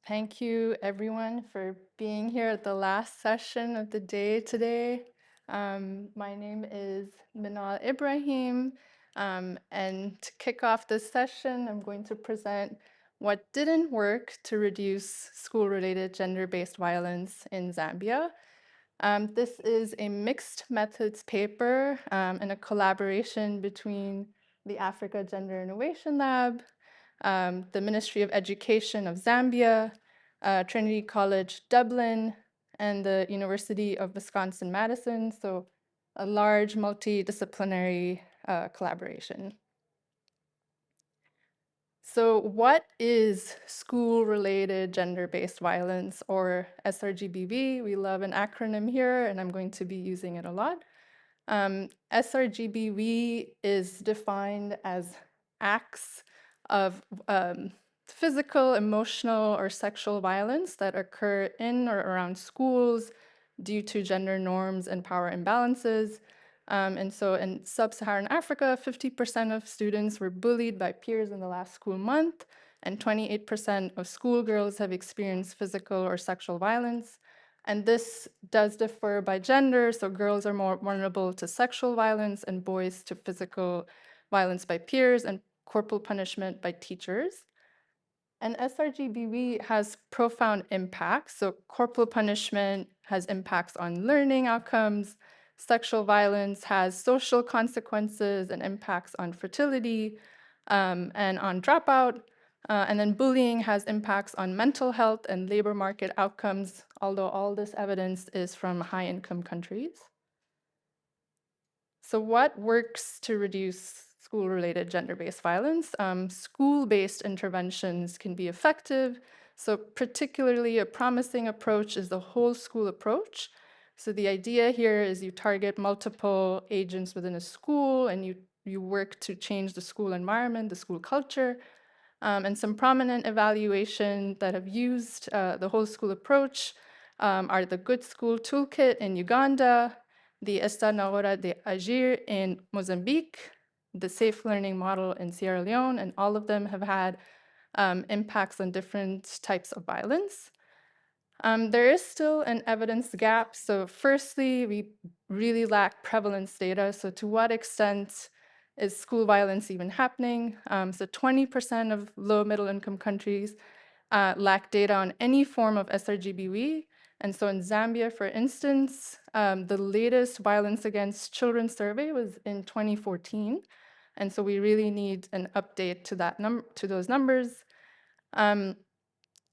Thank you, everyone, for being here at the last session of the day today. My name is Menaal Ebrahim, and to kick off this session, I'm going to present what didn't work to reduce school-related gender-based violence in Zambia. This is a mixed methods paper and a collaboration between the Africa Gender Innovation Lab, the Ministry of Education of Zambia, Trinity College Dublin, and the University of Wisconsin-Madison, so a large multidisciplinary collaboration. So what is school-related gender-based violence, or SRGBV? We love an acronym here, and I'm going to be using it a lot. SRGBV is defined as acts of physical, emotional, or sexual violence that occur in or around schools due to gender norms and power imbalances. And so in sub-Saharan Africa, 50% of students were bullied by peers in the last school month, and 28% of schoolgirls have experienced physical or sexual violence. And this does differ by gender, so girls are more vulnerable to sexual violence and boys to physical violence by peers and corporal punishment by teachers. And SRGBV has profound impacts. So corporal punishment has impacts on learning outcomes. Sexual violence has social consequences and impacts on fertility and on dropout. And then bullying has impacts on mental health and labor market outcomes, although all this evidence is from high-income countries. So what works to reduce school-related gender-based violence? School-based interventions can be effective. So particularly a promising approach is the whole school approach. So the idea here is you target multiple agents within a school and you work to change the school environment, the school culture. And some prominent evaluation that have used the whole school approach are the Good School Toolkit in Uganda, the Esta na Hora de Agir in Mozambique, the Safe Learning Model in Sierra Leone, and all of them have had impacts on different types of violence. There is still an evidence gap. So firstly, we really lack prevalence data. So to what extent is school violence even happening? So 20% of low middle income countries lack data on any form of SRGBV. And so in Zambia, for instance, the latest violence against children survey was in 2014. And so we really need an update to that to those numbers.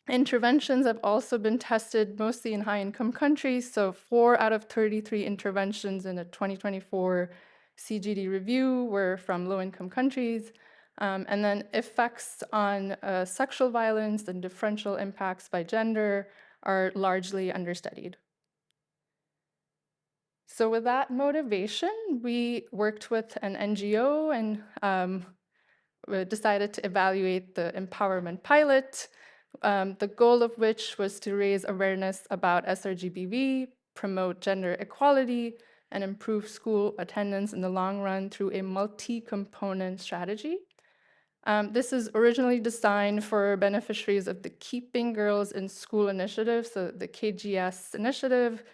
Interventions have also been tested mostly in high-income countries. So 4 out of 33 interventions in a 2024 CGD review were from low-income countries. And then effects on sexual violence and differential impacts by gender are largely understudied. So with that motivation, we worked with an NGO and we decided to evaluate the empowerment pilot, the goal of which was to raise awareness about SRGBV, promote gender equality, and improve school attendance in the long run through a multi-component strategy. This is originally designed for beneficiaries of the Keeping Girls in School initiative, so the KGS initiative.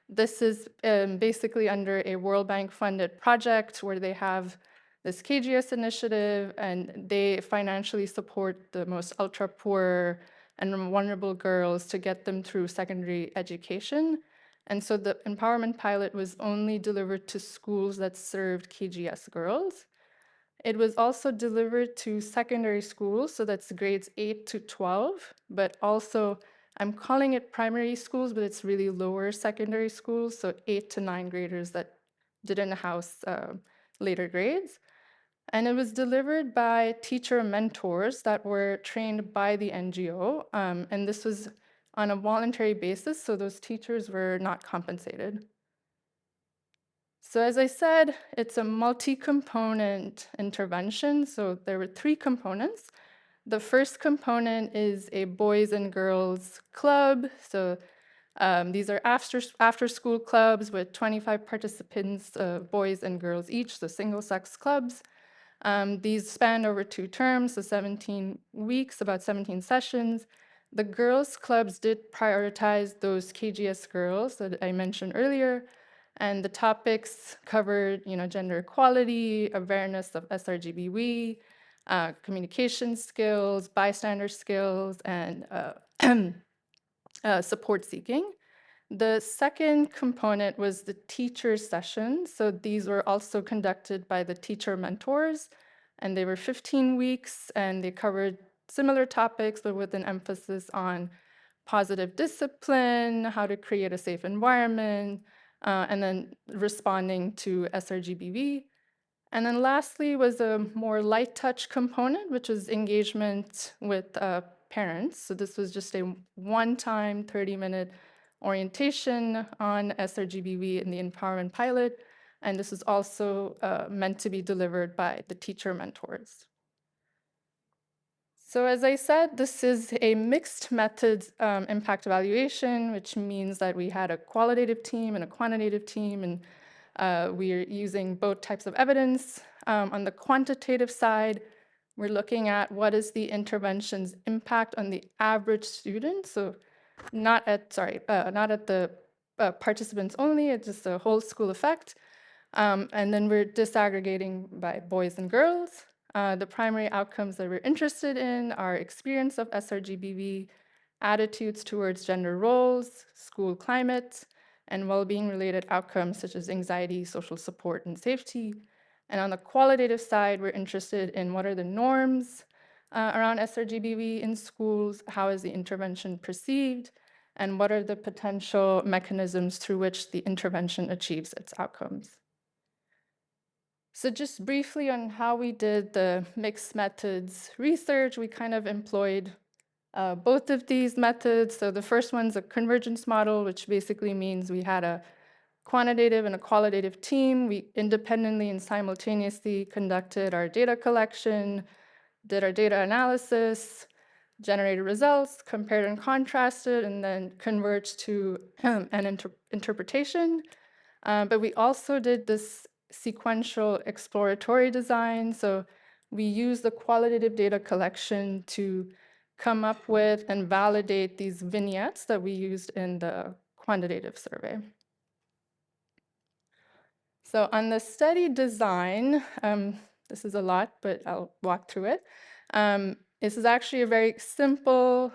This is basically under a World Bank funded project where they have this KGS initiative and they financially support the most ultra poor and vulnerable girls to get them through secondary education. And so the empowerment pilot was only delivered to schools that served KGS girls. It was also delivered to secondary schools, so that's grades 8 to 12, but also I'm calling it primary schools, but it's really lower secondary schools, so 8 to 9 graders that didn't house later grades. And it was delivered by teacher mentors that were trained by the NGO, and this was on a voluntary basis, so those teachers were not compensated. So as I said, it's a multi-component intervention. So there were 3 components. The first component is a boys and girls club. So these are after-school clubs with 25 participants, boys and girls each, so single-sex clubs. These span over 2 terms, so 17 weeks, about 17 sessions. The girls' clubs did prioritize those KGS girls that I mentioned earlier, and the topics covered, gender equality, awareness of sRGBW, communication skills, bystander skills, and support seeking. The second component was the teacher sessions. So these were also conducted by the teacher mentors, and they were 15 weeks, and they covered similar topics, but with an emphasis on positive discipline, how to create a safe environment, and then responding to sRGBV. And then lastly was a more light touch component, which was engagement with parents. So this was just a one-time 30-minute orientation on sRGBV in the empowerment pilot. And this is also meant to be delivered by the teacher mentors. So as I said, this is a mixed methods impact evaluation, which means that we had a qualitative team and a quantitative team, and we're using both types of evidence. On the quantitative side, we're looking at what is the intervention's impact on the average student. So not at the participants only, it's just a whole school effect. And then we're disaggregating by boys and girls. The primary outcomes that we're interested in are experience of sRGBV, attitudes towards gender roles, school climate, and well-being related outcomes such as anxiety, social support, and safety. And on the qualitative side, we're interested in what are the norms around sRGBV in schools, how is the intervention perceived, and what are the potential mechanisms through which the intervention achieves its outcomes. So just briefly on how we did the mixed methods research, we kind of employed both of these methods. So the first one's a convergence model, which basically means we had a quantitative and a qualitative team. We independently and simultaneously conducted our data collection, did our data analysis, generated results, compared and contrasted, and then converged to an interpretation. But we also did this sequential exploratory design. So we used the qualitative data collection to come up with and validate these vignettes that we used in the quantitative survey. So on the study design, this is a lot, but I'll walk through it. This is actually a very simple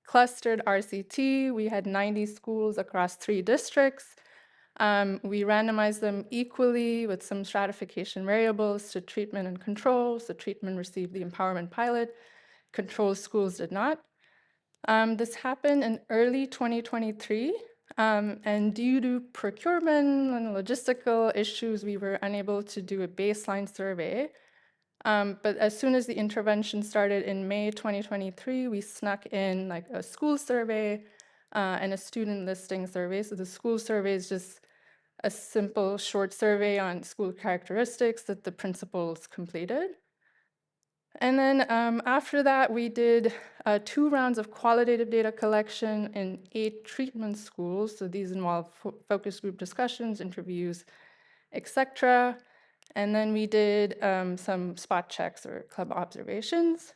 clustered RCT. We had 90 schools across 3 districts. We randomized them equally with some stratification variables to treatment and control. So treatment received the empowerment pilot, control schools did not. This happened in early 2023, and due to procurement and logistical issues, we were unable to do a baseline survey. But as soon as the intervention started in May 2023, we snuck in like a school survey and a student listing survey. So the school survey is just a simple short survey on school characteristics that the principals completed. And then after that, we did 2 rounds of qualitative data collection in 8 treatment schools. So these involve focus group discussions, interviews, etc. And then we did some spot checks or club observations.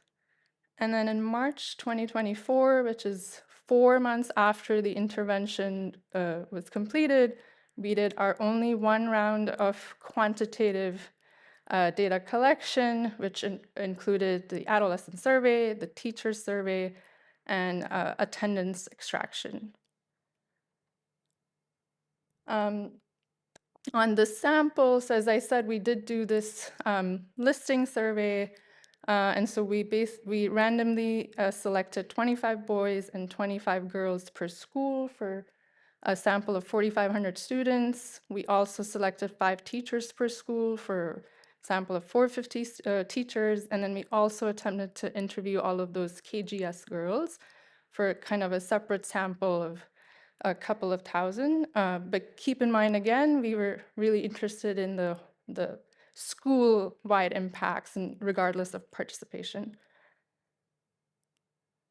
And then in March 2024, which is 4 months after the intervention was completed, we did our only 1 round of quantitative data collection, which included the adolescent survey, the teacher survey, and attendance extraction. On the samples, as I said, we did do this listing survey, and so we randomly selected 25 boys and 25 girls per school for a sample of 4,500 students. We also selected 5 teachers per school for a sample of 450 teachers, and then we also attempted to interview all of those KGS girls for kind of a separate sample of a couple of thousand. But keep in mind, again, we were really interested in the school-wide impacts and regardless of participation.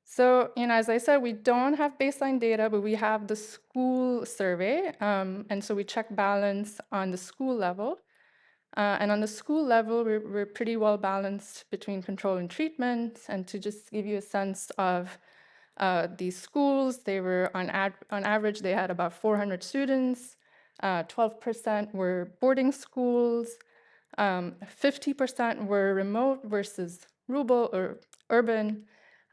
So, as I said, we don't have baseline data, but we have the school survey. And so we check balance on the school level. And on the school level, we're pretty well balanced between control and treatment. And to just give you a sense of These schools, they were on average, they had about 400 students. 12% were boarding schools. 50% were remote versus rural or urban.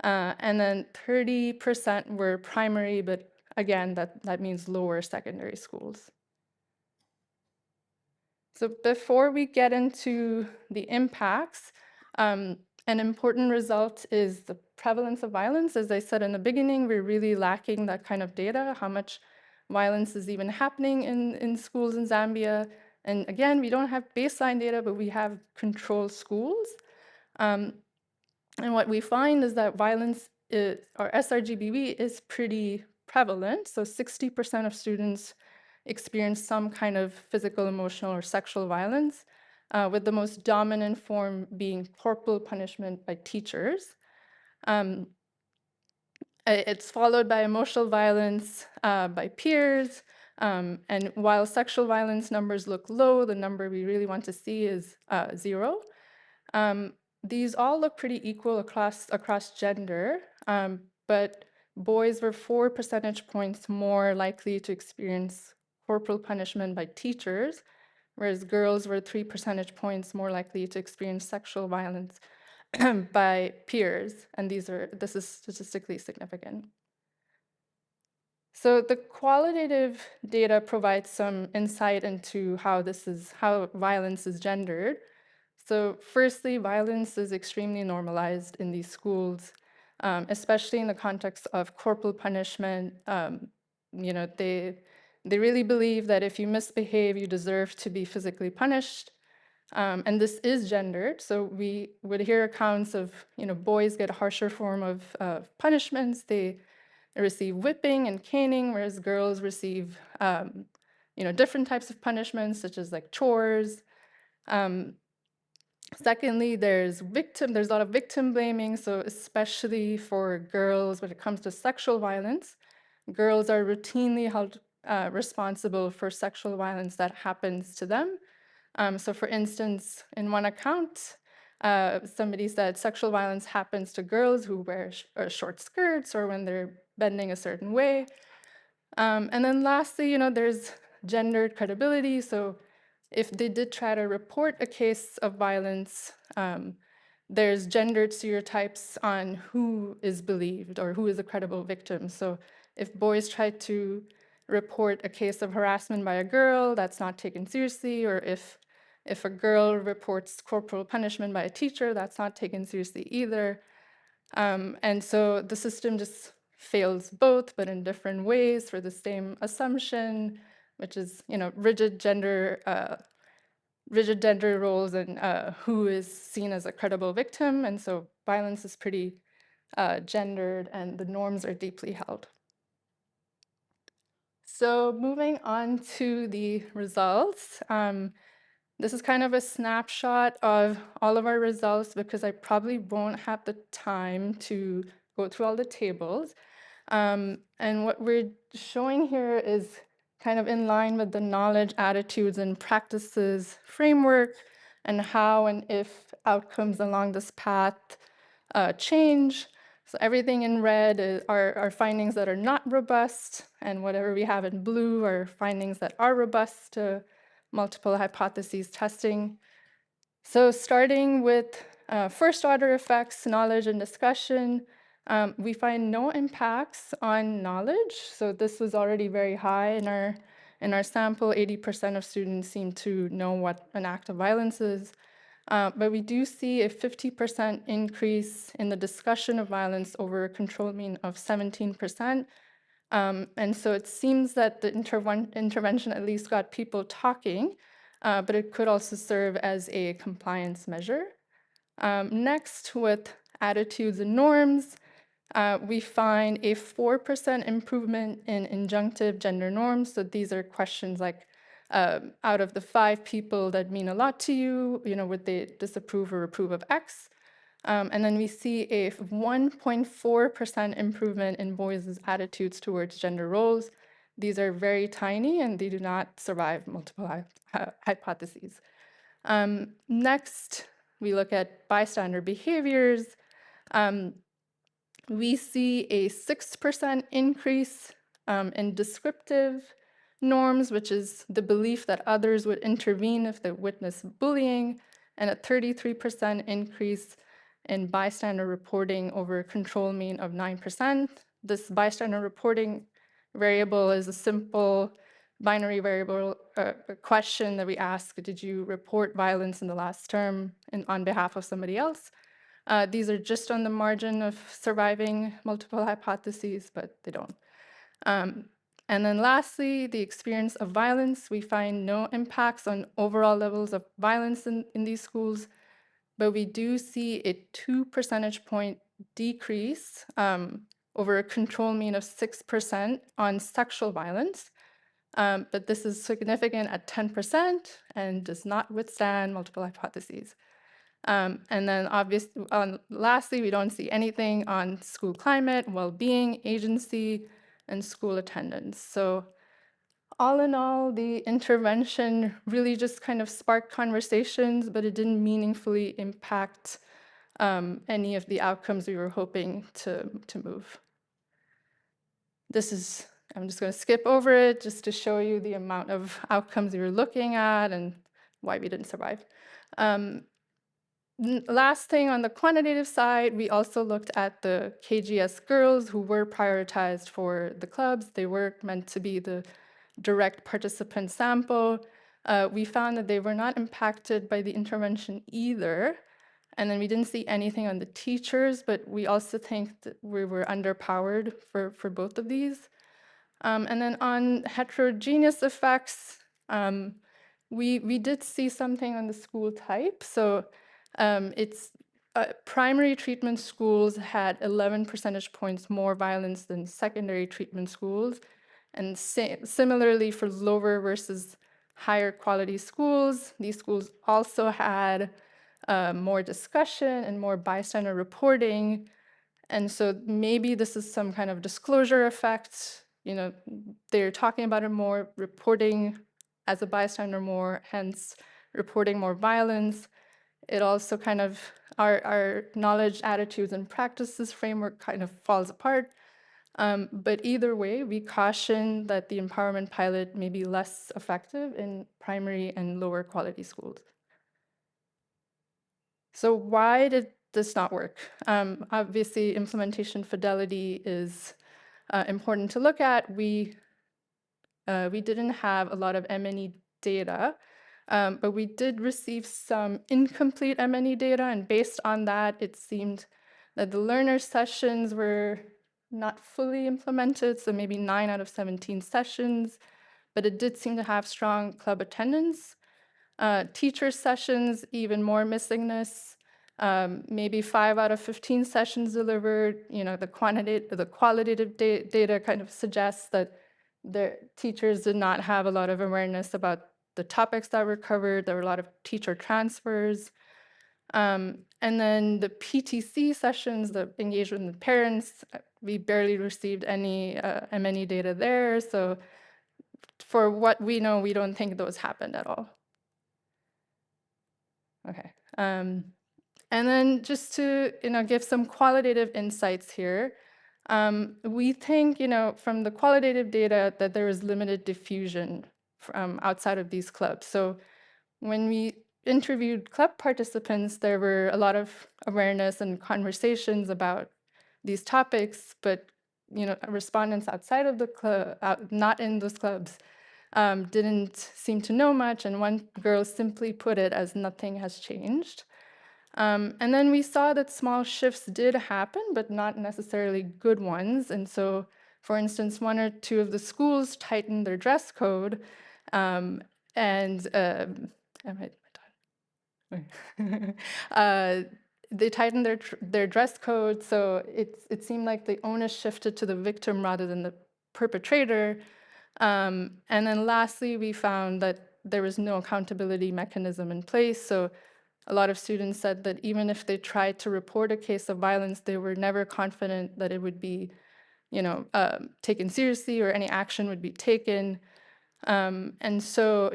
And then 30% were primary, but again, that means lower secondary schools. So before we get into the impacts, an important result is the prevalence of violence. As I said in the beginning, we're really lacking that kind of data, how much violence is even happening in schools in Zambia. And again, we don't have baseline data, but we have control schools. And what we find is that violence, or SRGBV, is pretty prevalent. So 60% of students experience some kind of physical, emotional, or sexual violence, with the most dominant form being corporal punishment by teachers. It's followed by emotional violence by peers. And while sexual violence numbers look low, the number we really want to see is 0. These all look pretty equal across gender, but boys were 4 percentage points more likely to experience corporal punishment by teachers, whereas girls were 3 percentage points more likely to experience sexual violence by peers, and this is statistically significant. So the qualitative data provides some insight into how violence is gendered. So firstly, violence is extremely normalized in these schools, especially in the context of corporal punishment. They really believe that if you misbehave, you deserve to be physically punished. And this is gendered. So we would hear accounts of, boys get a harsher form of punishments. They receive whipping and caning, whereas girls receive, different types of punishments, such as like chores. Secondly, there's a lot of victim blaming. So especially for girls, when it comes to sexual violence, girls are routinely held responsible for sexual violence that happens to them. So for instance, in one account, somebody said sexual violence happens to girls who wear short skirts or when they're bending a certain way. And then lastly, there's gendered credibility. So if they did try to report a case of violence, there's gendered stereotypes on who is believed or who is a credible victim. So if boys try to report a case of harassment by a girl, that's not taken seriously, or if a girl reports corporal punishment by a teacher, that's not taken seriously either. And so the system just fails both, but in different ways for the same assumption, which is, rigid gender roles and who is seen as a credible victim. And so violence is pretty gendered and the norms are deeply held. So moving on to the results. This is kind of a snapshot of all of our results because I probably won't have the time to go through all the tables. And what we're showing here is kind of in line with the knowledge, attitudes, and practices framework and how and if outcomes along this path change. So everything in red are findings that are not robust, and whatever we have in blue are findings that are robust to multiple hypotheses testing. So starting with first order effects, knowledge and discussion, we find no impacts on knowledge. So this was already very high in our sample. 80% of students seem to know what an act of violence is. But we do see a 50% increase in the discussion of violence over a control mean of 17%. And so it seems that the intervention at least got people talking, but it could also serve as a compliance measure. Next, with attitudes and norms, we find a 4% improvement in injunctive gender norms. So these are questions like, out of the 5 people that mean a lot to you, would they disapprove or approve of X? And then we see a 1.4% improvement in boys' attitudes towards gender roles. These are very tiny and they do not survive multiple hypotheses. Next, we look at bystander behaviors. we see a 6% increase in descriptive norms, which is the belief that others would intervene if they witness bullying, and a 33% increase in bystander reporting over a control mean of 9%. This bystander reporting variable is a simple binary variable question that we ask: did you report violence in the last term on behalf of somebody else? These are just on the margin of surviving multiple hypotheses, but they don't. And then lastly, the experience of violence. We find no impacts on overall levels of violence in these schools, but we do see a 2 percentage point decrease over a control mean of 6% on sexual violence. But this is significant at 10% and does not withstand multiple hypotheses. And then lastly, we don't see anything on school climate, well-being, agency, and school attendance. So all in all, the intervention really just kind of sparked conversations, but it didn't meaningfully impact any of the outcomes we were hoping to move. I'm just going to skip over it just to show you the amount of outcomes we were looking at and why we didn't survive. Last thing, on the quantitative side, we also looked at the KGS girls who were prioritized for the clubs. They were meant to be the direct participant sample. We found that they were not impacted by the intervention either. And then we didn't see anything on the teachers, but we also think that we were underpowered for both of these. And then on heterogeneous effects, we did see something on the school type. So primary treatment schools had 11 percentage points more violence than secondary treatment schools. And similarly for lower versus higher quality schools, these schools also had more discussion and more bystander reporting. And so maybe this is some kind of disclosure effect. They're talking about it more, reporting as a bystander more, hence reporting more violence. It also kind of, our knowledge, attitudes, and practices framework kind of falls apart. But either way, we caution that the empowerment pilot may be less effective in primary and lower quality schools. So why did this not work? Obviously, implementation fidelity is important to look at. We didn't have a lot of M&E data, but we did receive some incomplete M&E data, and based on that, it seemed that the learner sessions were not fully implemented, so maybe 9 out of 17 sessions, but it did seem to have strong club attendance. Teacher sessions, even more missingness. Maybe 5 out of 15 sessions delivered. The qualitative data kind of suggests that the teachers did not have a lot of awareness about the topics that were covered. There were a lot of teacher transfers. And then the PTC sessions, the engagement with parents, we barely received any M&E data there. So for what we know, we don't think those happened at all. Okay. And then just to give some qualitative insights here, we think from the qualitative data that there is limited diffusion from outside of these clubs. So when we interviewed club participants, there were a lot of awareness and conversations about these topics, but respondents outside of the club, not in those clubs, didn't seem to know much, and one girl simply put it as nothing has changed. And then we saw that small shifts did happen, but not necessarily good ones. And so, for instance, 1 or 2 of the schools tightened their dress code, they tightened their dress code, so it seemed like the onus shifted to the victim rather than the perpetrator. And then lastly, we found that there was no accountability mechanism in place. So a lot of students said that even if they tried to report a case of violence, they were never confident that it would be, taken seriously or any action would be taken. And so,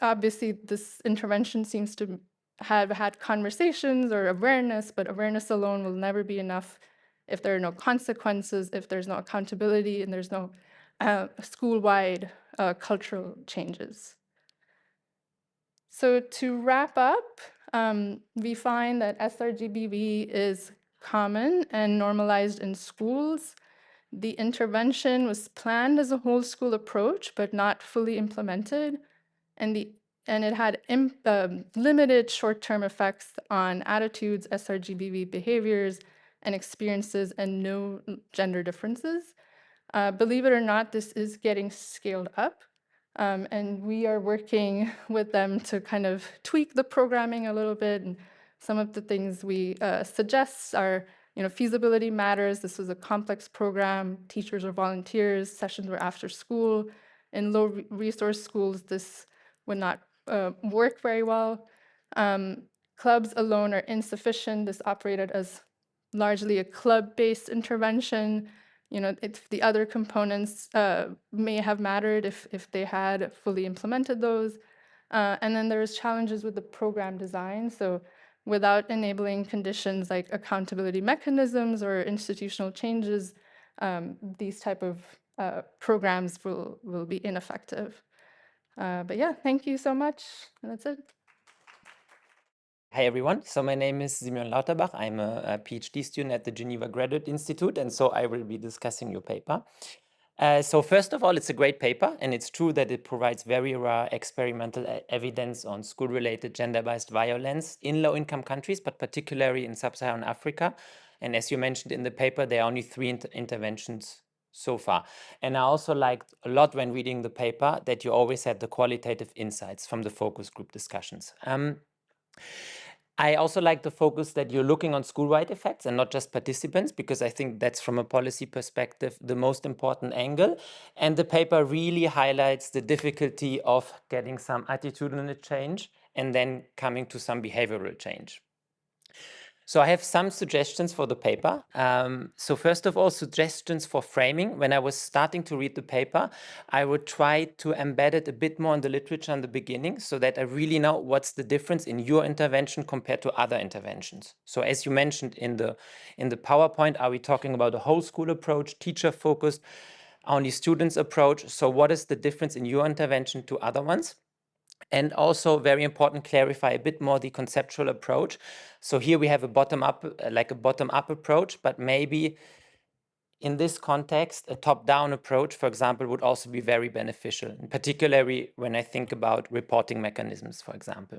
obviously this intervention seems to have had conversations or awareness, but awareness alone will never be enough if there are no consequences, if there's no accountability, and there's no school-wide cultural changes. So to wrap up, we find that SRGBV is common and normalized in schools. The intervention was planned as a whole school approach, but not fully implemented. And it had limited short-term effects on attitudes, SRGBV behaviors, and experiences, and no gender differences. Believe it or not, this is getting scaled up. And we are working with them to kind of tweak the programming a little bit. And some of the things we suggest are, feasibility matters. This was a complex program. Teachers or volunteers. Sessions were after school. In low resource schools, this would not work very well. Clubs alone are insufficient. This operated as largely a club-based intervention. If the other components may have mattered if they had fully implemented those. And then there's challenges with the program design. So without enabling conditions like accountability mechanisms or institutional changes, these type of programs will be ineffective. But yeah, thank you so much. And that's it. Hi everyone, so my name is Simeon Lauterbach. I'm a PhD student at the Geneva Graduate Institute, and so I will be discussing your paper. So first of all, it's a great paper, and it's true that it provides very rare experimental evidence on school-related gender-based violence in low-income countries, but particularly in sub-Saharan Africa. And as you mentioned in the paper, there are only 3 interventions so far. And I also liked a lot when reading the paper that you always had the qualitative insights from the focus group discussions. I also like the focus that you're looking on school-wide effects and not just participants, because I think that's from a policy perspective the most important angle. And the paper really highlights the difficulty of getting some attitudinal change and then coming to some behavioral change. So I have some suggestions for the paper. So first of all, suggestions for framing. When I was starting to read the paper, I would try to embed it a bit more in the literature in the beginning so that I really know what's the difference in your intervention compared to other interventions. So as you mentioned in the PowerPoint, are we talking about a whole school approach, teacher-focused, only students approach? So what is the difference in your intervention to other ones? And also, very important, clarify a bit more the conceptual approach. So here we have a bottom-up, like a bottom-up approach, but maybe in this context, a top-down approach, for example, would also be very beneficial, particularly when I think about reporting mechanisms, for example.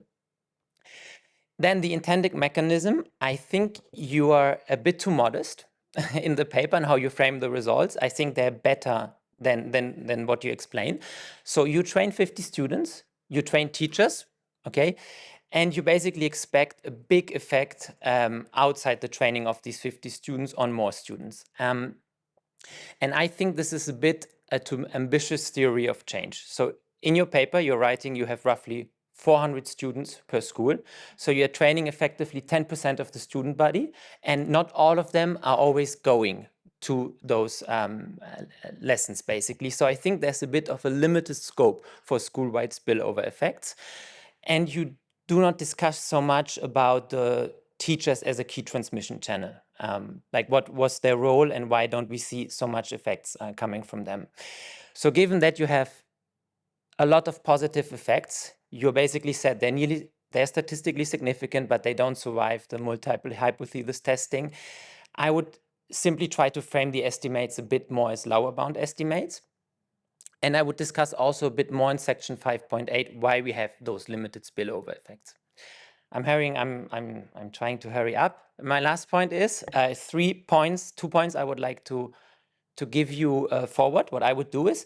Then the intended mechanism, I think you are a bit too modest in the paper and how you frame the results. I think they're better than what you explain. So you train 50 students, you train teachers, okay? And you basically expect a big effect outside the training of these 50 students on more students. And I think this is a bit too ambitious theory of change. So in your paper, you're writing you have roughly 400 students per school. So you're training effectively 10% of the student body, and not all of them are always going to those lessons, basically. So I think there's a bit of a limited scope for school-wide spillover effects. And you do not discuss so much about the teachers as a key transmission channel. Like what was their role and why don't we see so much effects coming from them? So given that you have a lot of positive effects, you basically said they're statistically significant, but they don't survive the multiple hypothesis testing. I would simply try to frame the estimates a bit more as lower bound estimates. And I would discuss also a bit more in section 5.8 why we have those limited spillover effects. I'm trying to hurry up. My last point is 2 points I would like to give you forward. What I would do is,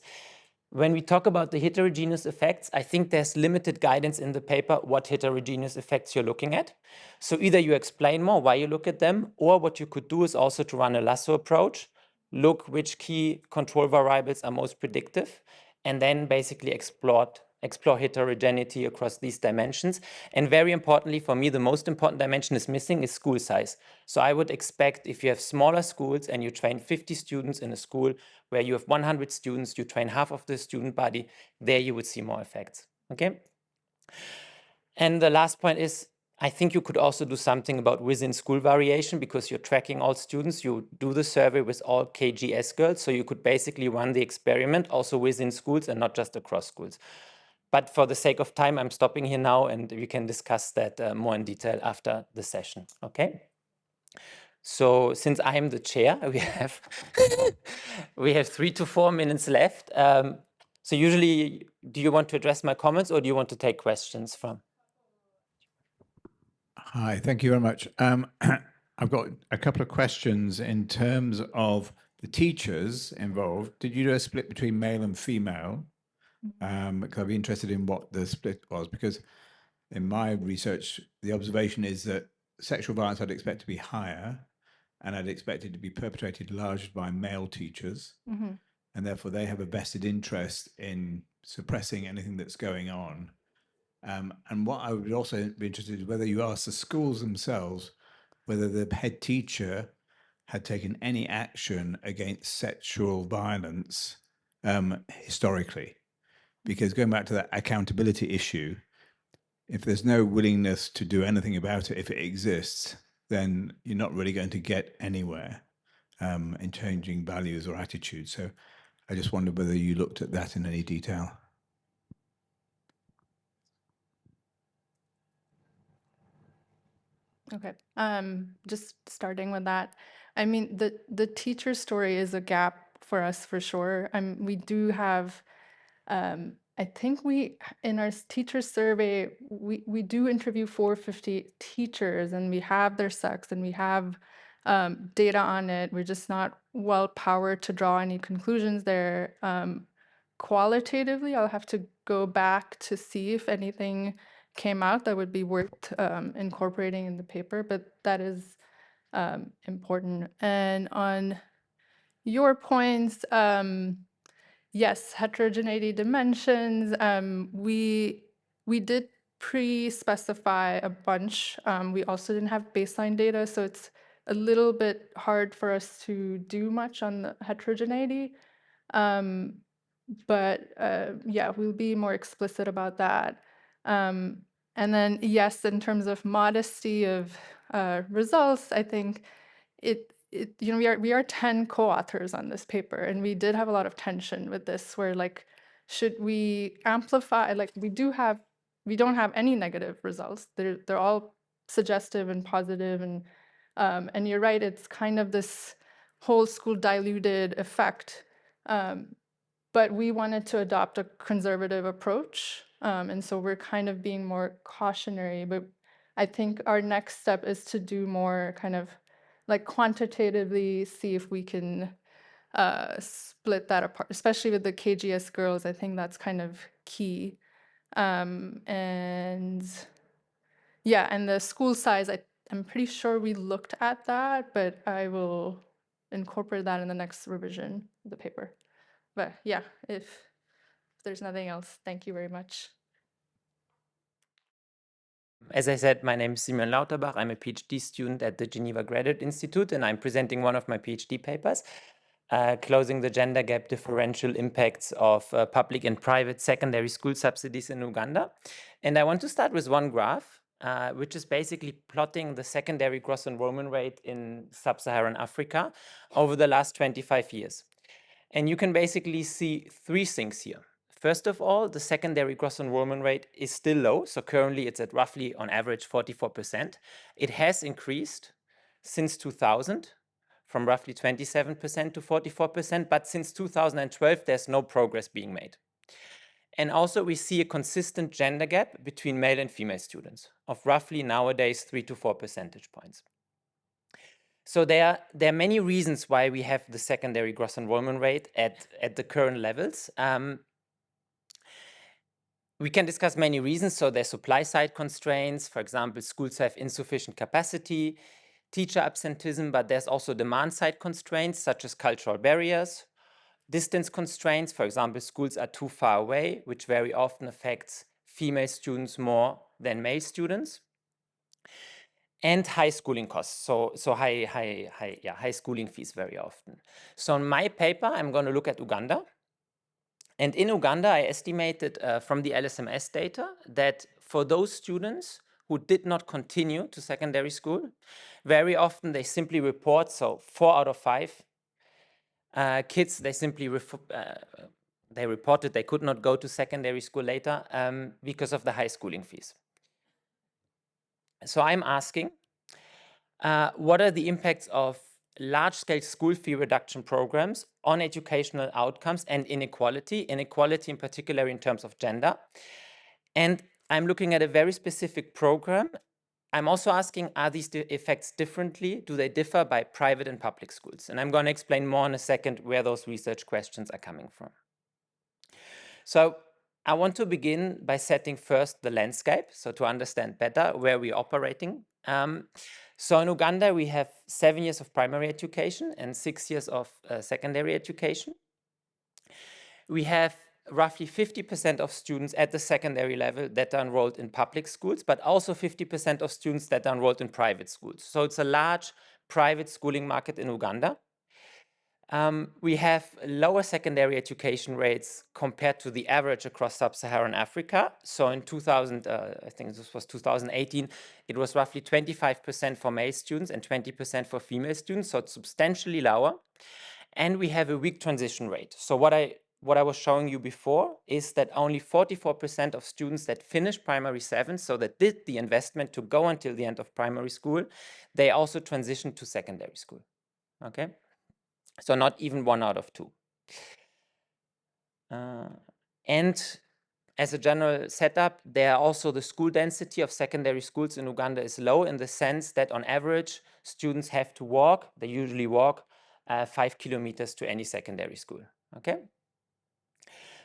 when we talk about the heterogeneous effects, I think there's limited guidance in the paper what heterogeneous effects you're looking at. So either you explain more why you look at them, or what you could do is also to run a lasso approach, look which key control variables are most predictive, and then basically explore heterogeneity across these dimensions. And very importantly, for me, the most important dimension is missing is school size. So I would expect if you have smaller schools and you train 50 students in a school where you have 100 students, you train half of the student body, there you would see more effects, okay? And the last point is, I think you could also do something about within school variation because you're tracking all students. You do the survey with all KGS girls, so you could basically run the experiment also within schools and not just across schools. But for the sake of time, I'm stopping here now, and we can discuss that more in detail after the session, okay? So since I am the chair, we have 3 to 4 minutes left. So usually, do you want to address my comments or do you want to take questions from? Hi, thank you very much. I've got a couple of questions in terms of the teachers involved. Did you do a split between male and female? Because I'd be interested in what the split was, because in my research, the observation is that sexual violence I'd expect to be higher, and I'd expect it to be perpetrated largely by male teachers, and therefore they have a vested interest in suppressing anything that's going on. And what I would also be interested in whether you ask the schools themselves whether the head teacher had taken any action against sexual violence historically. Because going back to that accountability issue, if there's no willingness to do anything about it, if it exists, then you're not really going to get anywhere in changing values or attitudes. So I just wondered whether you looked at that in any detail. Okay. Just starting with that. I mean, the teacher story is a gap for us for sure. We do have, I think in our teacher survey, we do interview 450 teachers and we have their sex and we have data on it. We're just not well powered to draw any conclusions there. Qualitatively, I'll have to go back to see if anything came out that would be worth incorporating in the paper, but that is important. And on your points, yes, heterogeneity dimensions, we did pre-specify a bunch. We also didn't have baseline data, so it's a little bit hard for us to do much on the heterogeneity. But yeah, we'll be more explicit about that. And then, yes, in terms of modesty of results, I think we are 10 co-authors on this paper, and we did have a lot of tension with this, where like, should we amplify? Like, we don't have any negative results. They're all suggestive and positive, and you're right. It's kind of this whole school diluted effect. But we wanted to adopt a conservative approach. And so we're kind of being more cautionary. But I think our next step is to do more kind of like quantitatively see if we can split that apart, especially with the KGS girls. I think that's kind of key. And yeah, and the school size, I'm pretty sure we looked at that, but I will incorporate that in the next revision of the paper. But yeah, if there's nothing else, thank you very much. As I said, my name is Simeon Lauterbach. I'm a PhD student at the Geneva Graduate Institute, and I'm presenting one of my PhD papers, Closing the Gender Gap, Differential Impacts of Public and Private Secondary School Subsidies in Uganda. And I want to start with one graph, which is basically plotting the secondary gross enrollment rate in sub-Saharan Africa over the last 25 years. And you can basically see 3 things here. First of all, the secondary gross enrollment rate is still low. So currently it's at roughly on average 44%. It has increased since 2000 from roughly 27% to 44%. But since 2012, there's no progress being made. And also we see a consistent gender gap between male and female students of roughly nowadays 3 to 4 percentage points. So there are many reasons why we have the secondary gross enrollment rate at the current levels. We can discuss many reasons. So there's supply side constraints. For example, schools have insufficient capacity, teacher absenteeism, but there's also demand side constraints such as cultural barriers, distance constraints. For example, schools are too far away, which very often affects female students more than male students. And high schooling costs, so high schooling fees very often. So in my paper, I'm going to look at Uganda. And in Uganda, I estimated from the LSMS data that for those students who did not continue to secondary school. Very often they simply report, so 4 out of 5 kids, they simply they reported they could not go to secondary school later because of the high schooling fees. So I'm asking, what are the impacts of large-scale school fee reduction programs on educational outcomes and inequality in particular in terms of gender? And I'm looking at a very specific program. I'm also asking, are these effects differently? Do they differ by private and public schools? And I'm going to explain more in a second where those research questions are coming from. So I want to begin by setting first the landscape, so to understand better where we're operating. So in Uganda, we have 7 years of primary education and 6 years of secondary education. We have roughly 50% of students at the secondary level that are enrolled in public schools, but also 50% of students that are enrolled in private schools. So it's a large private schooling market in Uganda. We have lower secondary education rates compared to the average across sub-Saharan Africa. So in 2000, I think this was 2018, it was roughly 25% for male students and 20% for female students. So it's substantially lower. And we have a weak transition rate. So what I was showing you before is that only 44% of students that finished primary 7, so that did the investment to go until the end of primary school, they also transitioned to secondary school. Okay, so not even 1 out of 2. And as a general setup, there are also the school density of secondary schools in Uganda is low in the sense that on average, students have to walk, they usually walk 5 kilometers to any secondary school. Okay.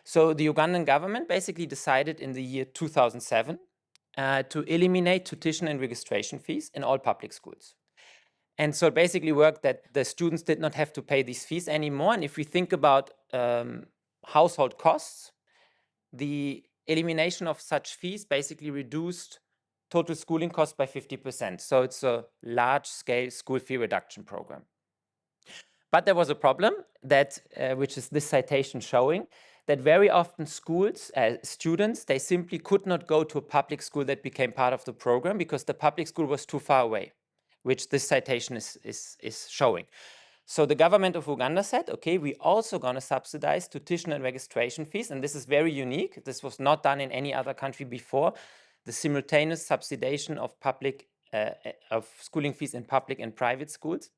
So the Ugandan government basically decided in the year 2007 to eliminate tuition and registration fees in all public schools. And so it basically worked that the students did not have to pay these fees anymore. And if we think about household costs, the elimination of such fees basically reduced total schooling costs by 50%. So it's a large-scale school fee reduction program. But there was a problem that, which is this citation showing, that very often schools, students, they simply could not go to a public school that became part of the program because the public school was too far away, which this citation is showing. So the government of Uganda said, okay, we also going to subsidize tuition and registration fees. And this is very unique. This was not done in any other country before. The simultaneous subsidization of public, of schooling fees in public and private schools.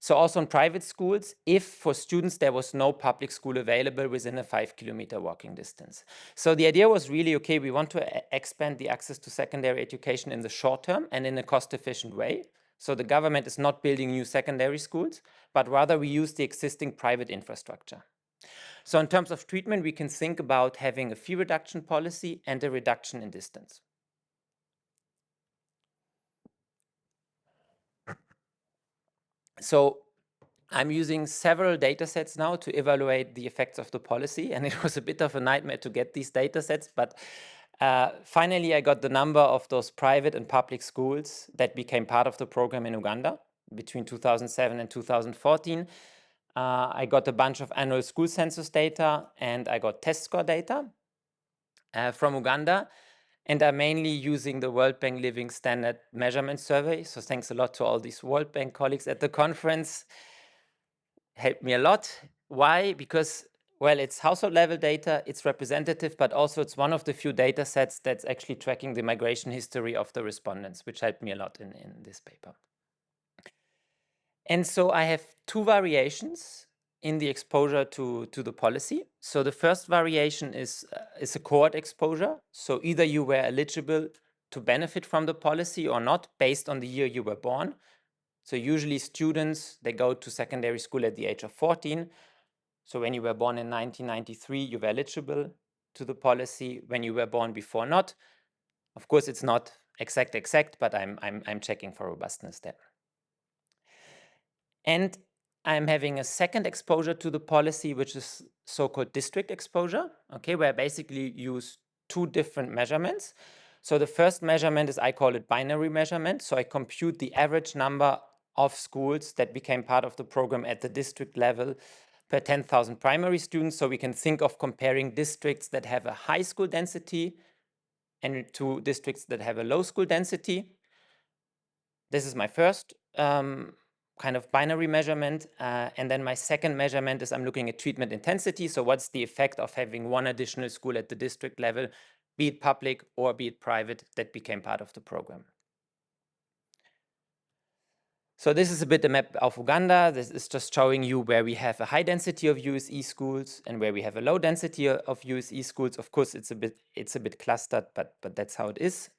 So also in private schools, if for students there was no public school available within a 5-kilometer walking distance. So the idea was really, okay, we want to expand the access to secondary education in the short term and in a cost-efficient way. So the government is not building new secondary schools, but rather we use the existing private infrastructure. So in terms of treatment, we can think about having a fee reduction policy and a reduction in distance. So I'm using several data sets now to evaluate the effects of the policy, and it was a bit of a nightmare to get these data sets, but finally I got the number of those private and public schools that became part of the program in Uganda between 2007 and 2014. I got a bunch of annual school census data, and I got test score data from Uganda. And I'm mainly using the World Bank Living Standard Measurement Survey. So thanks a lot to all these World Bank colleagues at the conference. Helped me a lot. Why? Because, well, it's household level data, it's representative, but also it's one of the few data sets that's actually tracking the migration history of the respondents, which helped me a lot in this paper. And so I have 2 variations in the exposure to the policy. So the first variation is a cohort exposure. So either you were eligible to benefit from the policy or not based on the year you were born. So usually students, they go to secondary school at the age of 14. So when you were born in 1993, you were eligible to the policy. When you were born before, not. Of course, it's not exact, but I'm checking for robustness there. And I'm having a second exposure to the policy, which is so-called district exposure, okay, where I basically use 2 different measurements. So the first measurement is, I call it binary measurement. So I compute the average number of schools that became part of the program at the district level per 10,000 primary students. So we can think of comparing districts that have a high school density and to districts that have a low school density. This is my first kind of binary measurement. And then my second measurement is I'm looking at treatment intensity. So what's the effect of having one additional school at the district level, be it public or be it private, that became part of the program. So this is a bit the map of Uganda. This is just showing you where we have a high density of USE schools and where we have a low density of USE schools. Of course, it's a bit clustered, but that's how it is.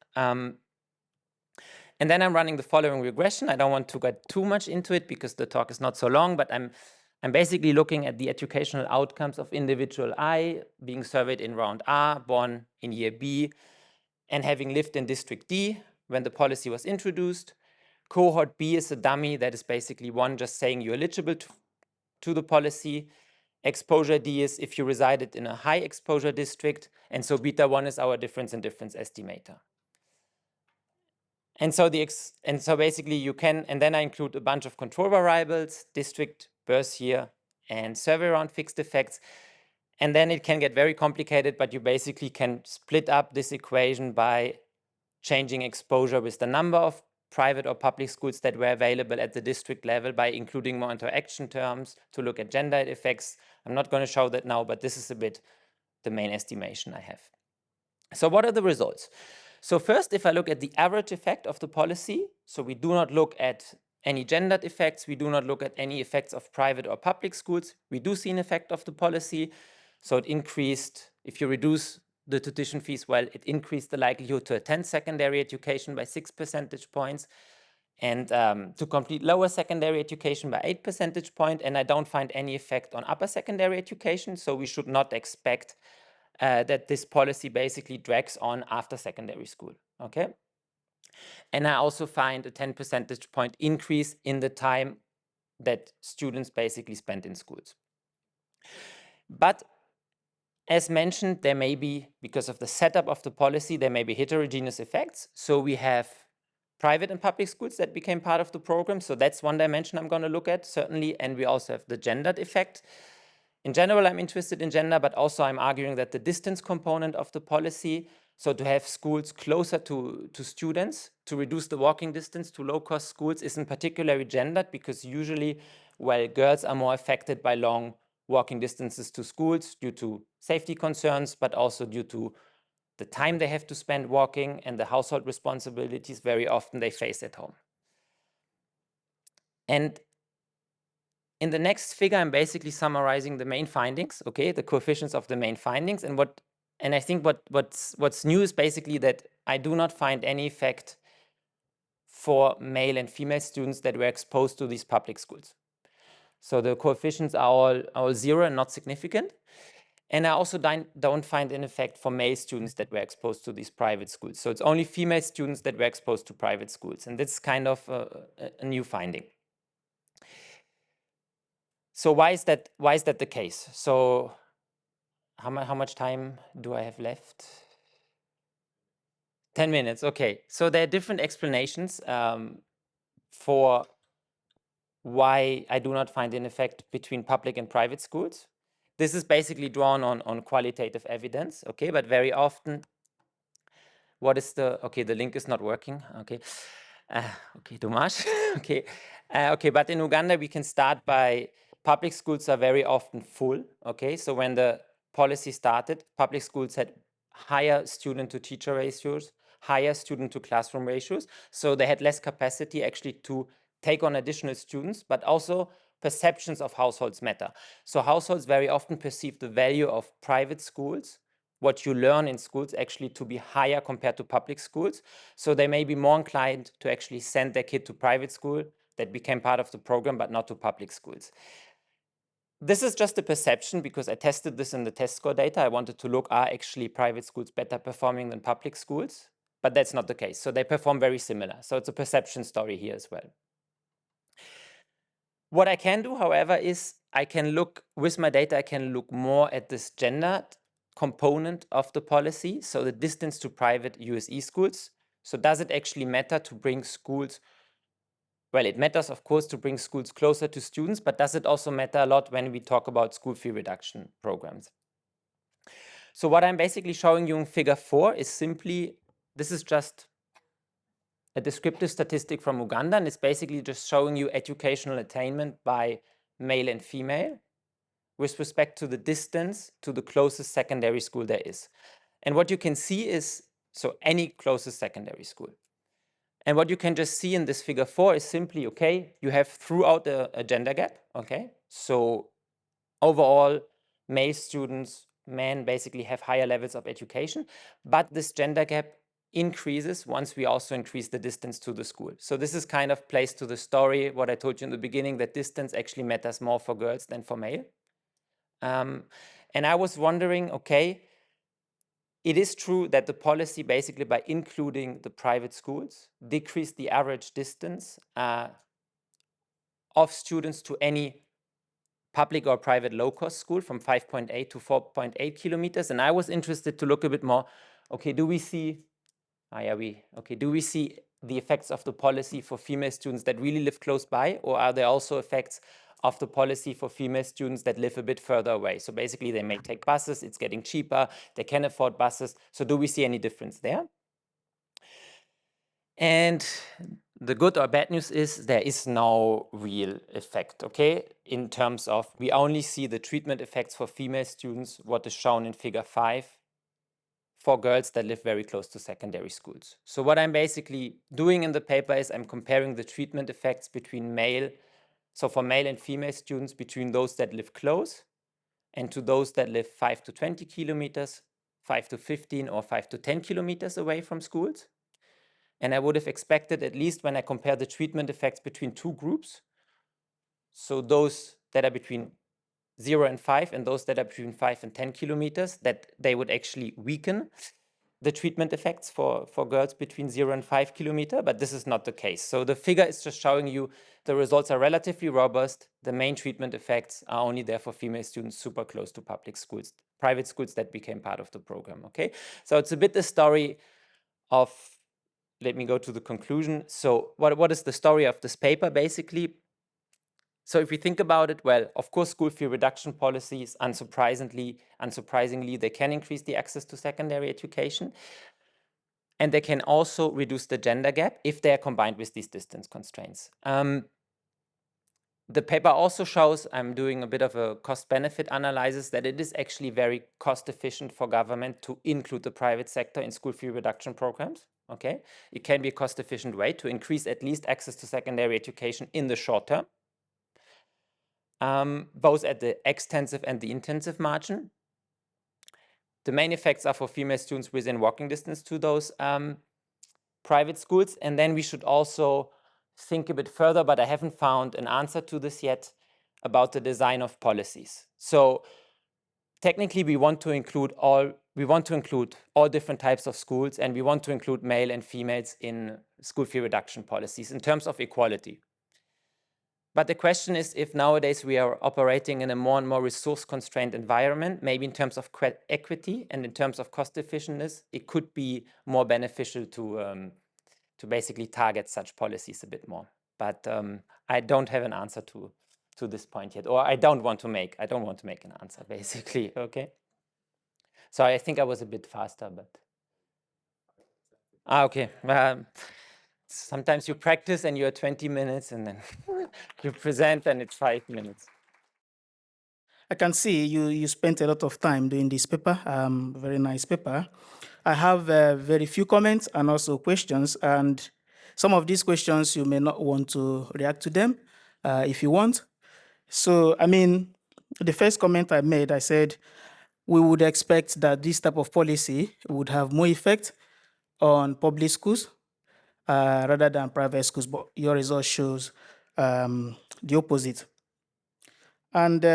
And then I'm running the following regression. I don't want to get too much into it because the talk is not so long, but I'm basically looking at the educational outcomes of individual I being surveyed in round R, born in year B, and having lived in district D when the policy was introduced. Cohort B is a dummy that is basically one just saying you're eligible to the policy. Exposure D is if you resided in a high exposure district, and so beta 1 is our difference in difference estimator. And so basically you can, and then I include a bunch of control variables, district, birth year, and survey round fixed effects. And then it can get very complicated, but you basically can split up this equation by changing exposure with the number of private or public schools that were available at the district level by including more interaction terms to look at gender effects. I'm not going to show that now, but this is a bit the main estimation I have. So what are the results? So first, if I look at the average effect of the policy, so we do not look at any gendered effects, we do not look at any effects of private or public schools, we do see an effect of the policy. So it increased, if you reduce the tuition fees, well, it increased the likelihood to attend secondary education by 6 percentage points and to complete lower secondary education by 8 percentage points. And I don't find any effect on upper secondary education, so we should not expect that this policy basically drags on after secondary school, okay? And I also find a 10 percentage point increase in the time that students basically spend in schools. But as mentioned, there may be, because of the setup of the policy, there may be heterogeneous effects. So we have private and public schools that became part of the program. So that's one dimension I'm going to look at, certainly. And we also have the gendered effect. In general, I'm interested in gender, but also I'm arguing that the distance component of the policy, so to have schools closer to students, to reduce the walking distance to low-cost schools, isn't particularly gendered because usually, well, girls are more affected by long walking distances to schools due to safety concerns, but also due to the time they have to spend walking and the household responsibilities very often they face at home. And in the next figure, I'm basically summarizing the main findings, okay, the coefficients of the main findings. And I think what's new is basically that I do not find any effect for male and female students that were exposed to these public schools. So the coefficients are all 0 and not significant. And I also don't find an effect for male students that were exposed to these private schools. So it's only female students that were exposed to private schools. And that's kind of a new finding. So why is that the case? So how much time do I have left? 10 minutes, okay. So there are different explanations for why I do not find an effect between public and private schools. This is basically drawn on qualitative evidence, okay? But very often, what is the link is not working, okay. Okay, Tomasz, okay. Okay, but in Uganda, we can start by public schools are very often full, okay? So when the policy started, public schools had higher student to teacher ratios, higher student to classroom ratios. So they had less capacity actually to take on additional students, but also perceptions of households matter. So households very often perceive the value of private schools, what you learn in schools, actually to be higher compared to public schools. So they may be more inclined to actually send their kid to private school that became part of the program, but not to public schools. This is just a perception because I tested this in the test score data. I wanted to look, are actually private schools better performing than public schools? But that's not the case. So they perform very similar. So it's a perception story here as well. What I can do, however, is I can look, with my data, I can look more at this gender component of the policy. So the distance to private USE schools. So does it actually matter to bring schools? Well, it matters, of course, to bring schools closer to students, but does it also matter a lot when we talk about school fee reduction programs? So what I'm basically showing you in figure 4 is simply, this is just a descriptive statistic from Uganda, and it's basically just showing you educational attainment by male and female with respect to the distance to the closest secondary school there is. And what you can see is, so any closest secondary school. And what you can just see in this figure 4 is simply, okay, you have throughout a gender gap, okay? So overall, male students, men basically have higher levels of education, but this gender gap increases once we also increase the distance to the school. So this is kind of plays to the story, what I told you in the beginning, that distance actually matters more for girls than for male. And I was wondering, okay, it is true that the policy basically by including the private schools decreased the average distance of students to any public or private low-cost school from 5.8 to 4.8 kilometers. And I was interested to look a bit more, okay, do we see the effects of the policy for female students that really live close by, or are there also effects of the policy for female students that live a bit further away? So basically they may take buses, it's getting cheaper, they can afford buses. So do we see any difference there? And the good or bad news is there is no real effect, okay? In terms of, we only see the treatment effects for female students, what is shown in figure 5, for girls that live very close to secondary schools. So what I'm basically doing in the paper is I'm comparing the treatment effects between so for male and female students, between those that live close and to those that live 5 to 20 kilometers, 5 to 15 or 5 to 10 kilometers away from schools. And I would have expected, at least when I compare the treatment effects between two groups, so those that are between 0 and 5 and those that are between 5 and 10 kilometers, that they would actually weaken the treatment effects for girls between 0 and 5 kilometers, but this is not the case. So the figure is just showing you the results are relatively robust. The main treatment effects are only there for female students super close to public schools, private schools that became part of the program, okay? So it's a bit the story of, let me go to the conclusion. So what is the story of this paper, basically? So if we think about it, well, of course, school fee reduction policies, unsurprisingly, they can increase the access to secondary education. And they can also reduce the gender gap if they are combined with these distance constraints. The paper also shows, I'm doing a bit of a cost-benefit analysis, that it is actually very cost-efficient for government to include the private sector in school fee reduction programs. Okay, it can be a cost-efficient way to increase at least access to secondary education in the short term, both at the extensive and the intensive margin. The main effects are for female students within walking distance to those private schools. And then we should also think a bit further, but I haven't found an answer to this yet, about the design of policies. So technically we want to include all different types of schools, and we want to include male and females in school fee reduction policies in terms of equality. But the question is, if nowadays we are operating in a more and more resource-constrained environment, maybe in terms of equity and in terms of cost effectiveness, it could be more beneficial to basically target such policies a bit more. But I don't have an answer to this point yet, or I don't want to make an answer, basically. Okay. So I think I was a bit faster, but okay. Sometimes you practice and you're 20 minutes, and then you present and it's 5 minutes. I can see you spent a lot of time doing this paper, very nice paper. I have very few comments and also questions, and some of these questions you may not want to react to them if you want. So, I mean, the first comment I made, I said, we would expect that this type of policy would have more effect on public schools rather than private schools, but your result shows the opposite. And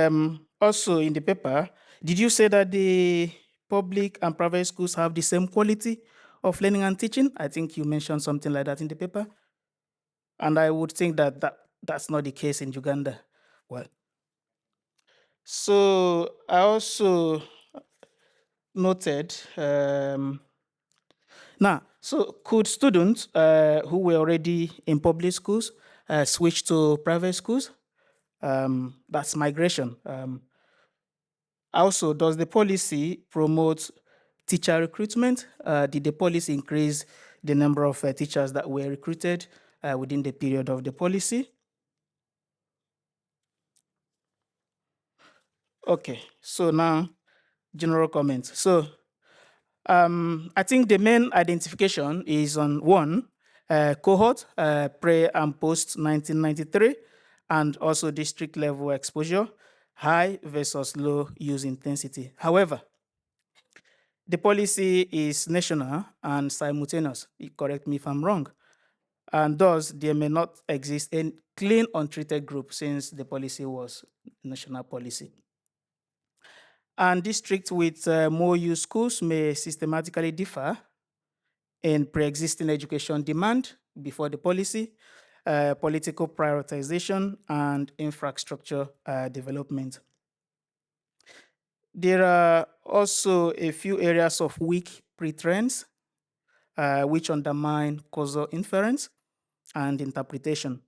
also in the paper, did you say that the public and private schools have the same quality of learning and teaching? I think you mentioned something like that in the paper. And I would think that that's not the case in Uganda. Well, so I also noted, now, so could students who were already in public schools switch to private schools? That's migration. Also, does the policy promote teacher recruitment? Did the policy increase the number of teachers that were recruited within the period of the policy? Okay, so now general comments. So I think the main identification is on one, cohort, pre and post 1993, and also district level exposure, high versus low use intensity. However, the policy is national and simultaneous. Correct me if I'm wrong. And thus, there may not exist a clean untreated group since the policy was national policy. And districts with more use schools may systematically differ in pre-existing education demand before the policy, political prioritization, and infrastructure development. There are also a few areas of weak pre-trends which undermine causal inference and interpretation.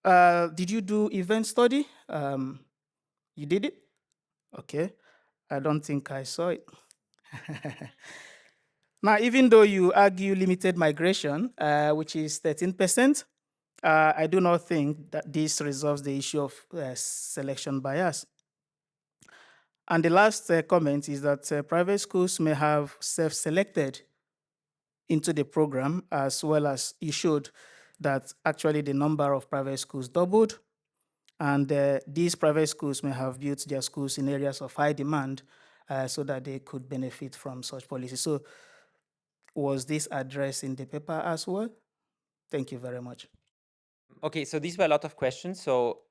Did you do event study? You did it? Okay. I don't think I saw it. Now, even though you argue limited migration, which is 13%, I do not think that this resolves the issue of selection bias. And the last comment is that private schools may have self-selected into the program, as well as you showed that actually the number of private schools doubled, and these private schools may have built their schools in areas of high demand so that they could benefit from such policy. So was this addressed in the paper as well? Thank you very much. Okay, so these were a lot of questions. So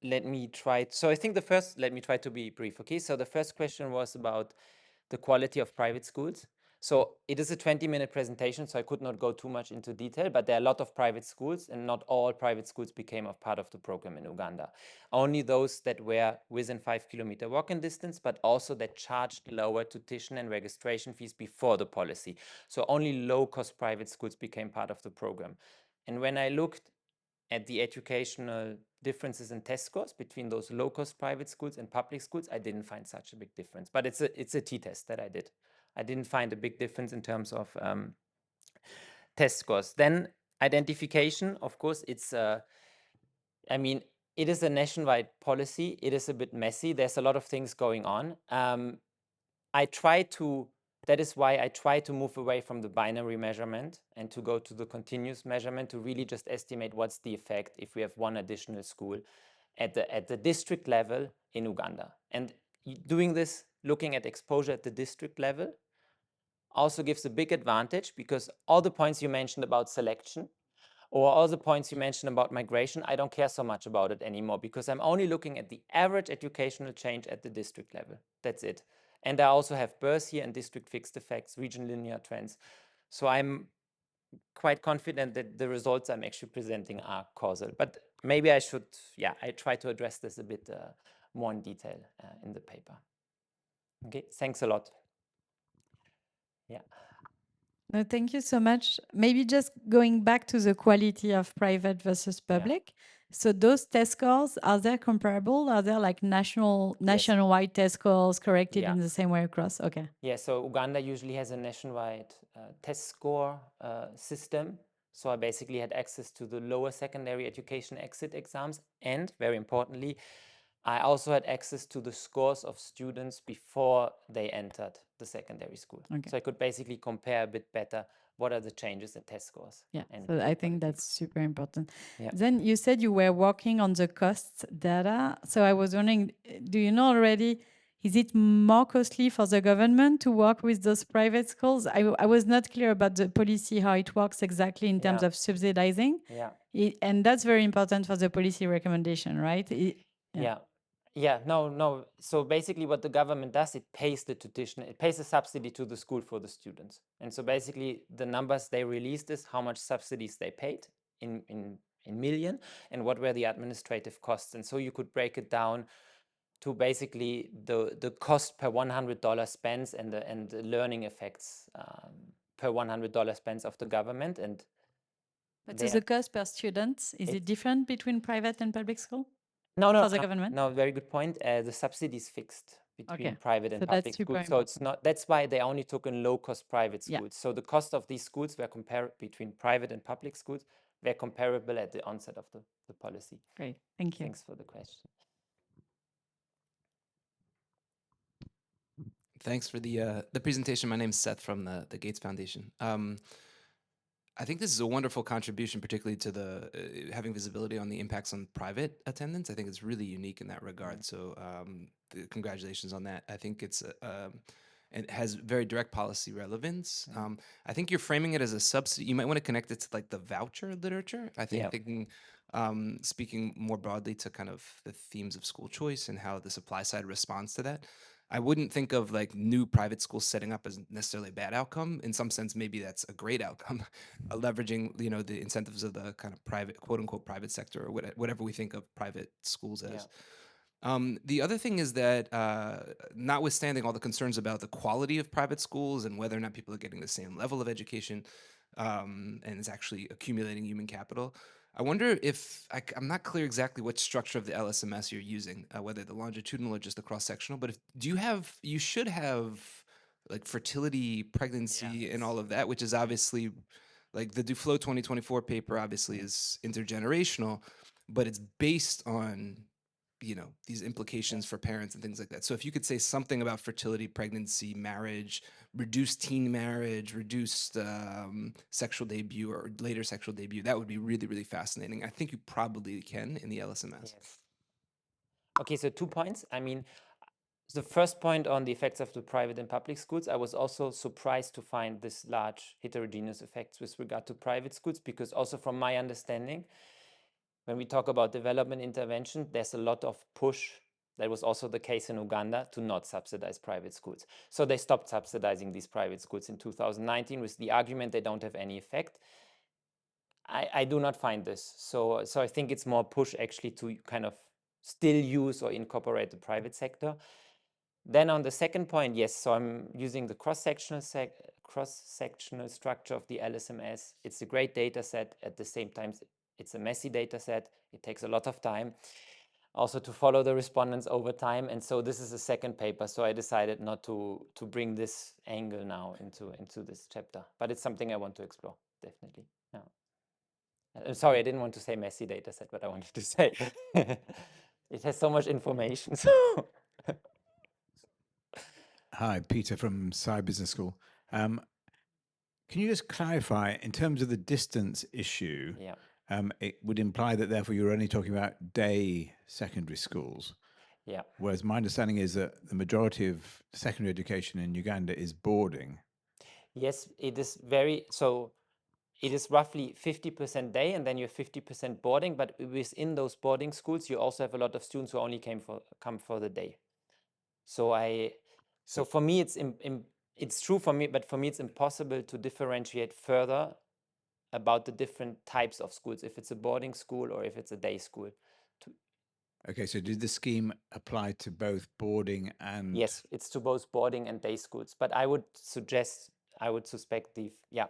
let me try. So I think let me try to be brief. Okay, so the first question was about the quality of private schools. So it is a 20-minute presentation, so I could not go too much into detail, but there are a lot of private schools, and not all private schools became a part of the program in Uganda. Only those that were within 5-kilometer walking distance, but also that charged lower tuition and registration fees before the policy. So only low-cost private schools became part of the program. And when I looked at the educational differences in test scores between those low-cost private schools and public schools, I didn't find such a big difference. But it's a t-test that I did. I didn't find a big difference in terms of test scores. Then identification, of course, it is a nationwide policy. It is a bit messy. There's a lot of things going on. That is why I try to move away from the binary measurement and to go to the continuous measurement to really just estimate what's the effect if we have one additional school at the district level in Uganda. And doing this, looking at exposure at the district level, also gives a big advantage, because all the points you mentioned about selection or all the points you mentioned about migration, I don't care so much about it anymore, because I'm only looking at the average educational change at the district level. That's it. And I also have births here and district fixed effects, region linear trends. So I'm quite confident that the results I'm actually presenting are causal. But maybe I should, I try to address this a bit more in detail in the paper. Okay, thanks a lot. Yeah. No, thank you so much. Maybe just going back to the quality of private versus public. So those test scores, are they comparable? Are there like nationwide test scores corrected in the same way across? Okay. Yeah, so Uganda usually has a nationwide test score system. So I basically had access to the lower secondary education exit exams. And very importantly, I also had access to the scores of students before they entered the secondary school. Okay. So I could basically compare a bit better what are the changes in test scores. Yeah, so I think that's super important. Yeah. Then you said you were working on the cost data. So I was wondering, do you know already, is it more costly for the government to work with those private schools? I was not clear about the policy, how it works exactly in terms of subsidizing. Yeah. And that's very important for the policy recommendation, right? No. So basically what the government does, it pays the tuition, it pays a subsidy to the school for the students. And so basically the numbers they released is how much subsidies they paid in million and what were the administrative costs. And so you could break it down to basically the cost per $100 spent and the learning effects per $100 spent of the government. And But is the cost per student, is it different between private and public school? for the government? No, very good point. The subsidy is fixed between Okay, private and so that's public super schools. So it's not, that's why they only took in low-cost private Yeah. schools. So the cost of these schools were between private and public schools were comparable at the onset of the policy. Great, thank you. Thanks for the question. Thanks for the presentation. My name's Seth from the Gates Foundation. I think this is a wonderful contribution, particularly to the having visibility on the impacts on private attendance. I think it's really unique in that regard. So congratulations on that. I think it has very direct policy relevance. I think you're framing it as a subsidy. You might want to connect it to like the voucher literature. I think Yeah. thinking, speaking more broadly to kind of the themes of school choice and how the supply side responds to that. I wouldn't think of like new private schools setting up as necessarily a bad outcome. In some sense, maybe that's a great outcome, leveraging the incentives of the kind of private, quote unquote, private sector or whatever we think of private schools as. The other thing is that, notwithstanding all the concerns about the quality of private schools and whether or not people are getting the same level of education, and it's actually accumulating human capital, I wonder if I'm not clear exactly what structure of the LSMS you're using, whether the longitudinal or just the cross-sectional. But you should have like fertility, pregnancy, and all of that, which is obviously like the Duflo 2024 paper. Obviously, is intergenerational, but it's based on these implications for parents and things like that. So if you could say something about fertility, pregnancy, marriage, reduced teen marriage, reduced sexual debut or later sexual debut, that would be really, really fascinating. I think you probably can in the LSMS. Yes. Okay, so 2 points. I mean, the first point on the effects of the private and public schools, I was also surprised to find this large heterogeneous effects with regard to private schools, because also from my understanding, when we talk about development intervention, there's a lot of push. That was also the case in Uganda to not subsidize private schools. So they stopped subsidizing these private schools in 2019 with the argument they don't have any effect. I do not find this. So I think it's more push actually to kind of still use or incorporate the private sector. Then on the second point, yes, so I'm using the cross-sectional structure of the LSMS. It's a great data set. At the same time, it's a messy data set. It takes a lot of time also to follow the respondents over time. And so this is a second paper. So I decided not to bring this angle now into this chapter. But it's something I want to explore, definitely. Yeah. Sorry, I didn't want to say messy data set, but I wanted to say it has so much information. So Hi, Peter from CSAE Business School. Can you just clarify, in terms of the distance issue, yeah. It would imply that therefore you're only talking about day secondary schools. Yeah. Whereas my understanding is that the majority of secondary education in Uganda is boarding. Yes, it is so it is roughly 50% day, and then you have 50% boarding. But within those boarding schools, you also have a lot of students who only come for the day. So for me, it's true for me, but for me, it's impossible to differentiate further about the different types of schools, if it's a boarding school or if it's a day school. Okay, so did the scheme apply to both boarding and... Yes, it's to both boarding and day schools. But I would suspect yeah.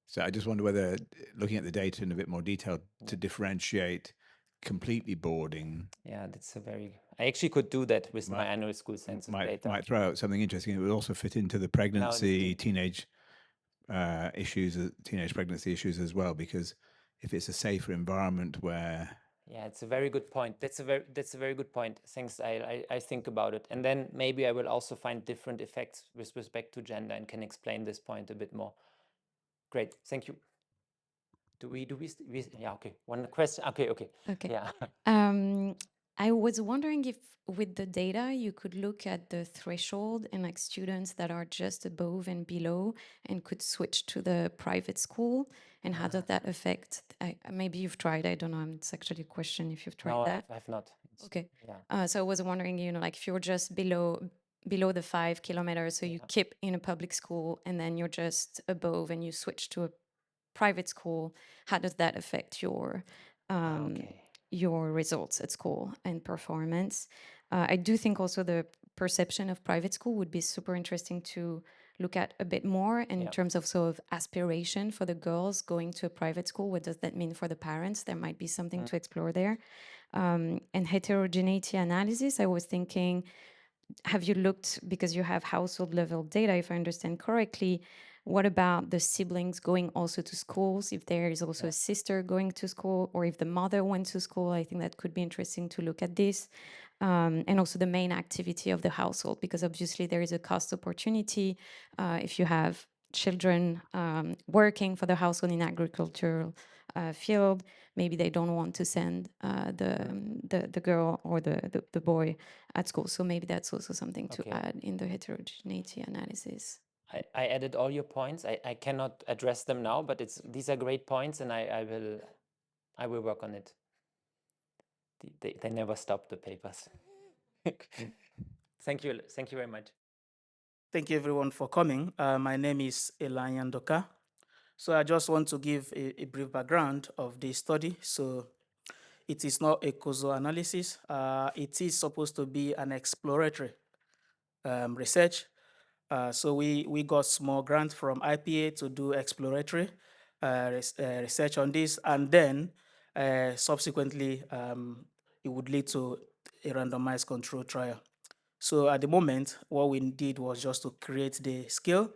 So I just wonder whether, looking at the data in a bit more detail, to differentiate completely boarding... Yeah, I actually could do that with my annual school census data. Might throw out something interesting. It would also fit into the pregnancy, teenage pregnancy issues as well, because if it's a safer environment where... Yeah, it's a very good point. That's a very good point. Thanks. I think about it, and then maybe I will also find different effects with respect to gender and can explain this point a bit more. Great, thank you. Yeah, okay. One question. Okay. Yeah. I was wondering if with the data you could look at the threshold and like students that are just above and below and could switch to the private school, and how does that affect? Maybe you've tried. I don't know. It's actually a question if you've tried No, that. I've not. Okay. Yeah. So I was wondering, like if you're just below the 5 kilometers, so you keep in a public school, and then you're just above and you switch to a private school, how does that affect your results at school and performance? I do think also the perception of private school would be super interesting to look at a bit more in terms of sort of aspiration for the girls going to a private school. What does that mean for the parents? There might be something to explore there. And heterogeneity analysis, I was thinking, have you looked, because you have household level data, if I understand correctly, what about the siblings going also to schools? If there is also a sister going to school, or if the mother went to school, I think that could be interesting to look at this. And also the main activity of the household, because obviously there is a cost opportunity if you have children working for the household in agricultural field. Maybe they don't want to send the girl or the boy at school. So maybe that's also something to Okay. add in the heterogeneity analysis. I added all your points. I cannot address them now, but these are great points, and I will work on it. They never stop, the papers. Thank you very much. Thank you everyone for coming. My name is Elanya Nduka. So I just want to give a brief background of this study. So it is not a causal analysis. It is supposed to be an exploratory research. So we got small grant from IPA to do exploratory research on this, and then subsequently it would lead to a randomized control trial. So at the moment, what we did was just to create the scale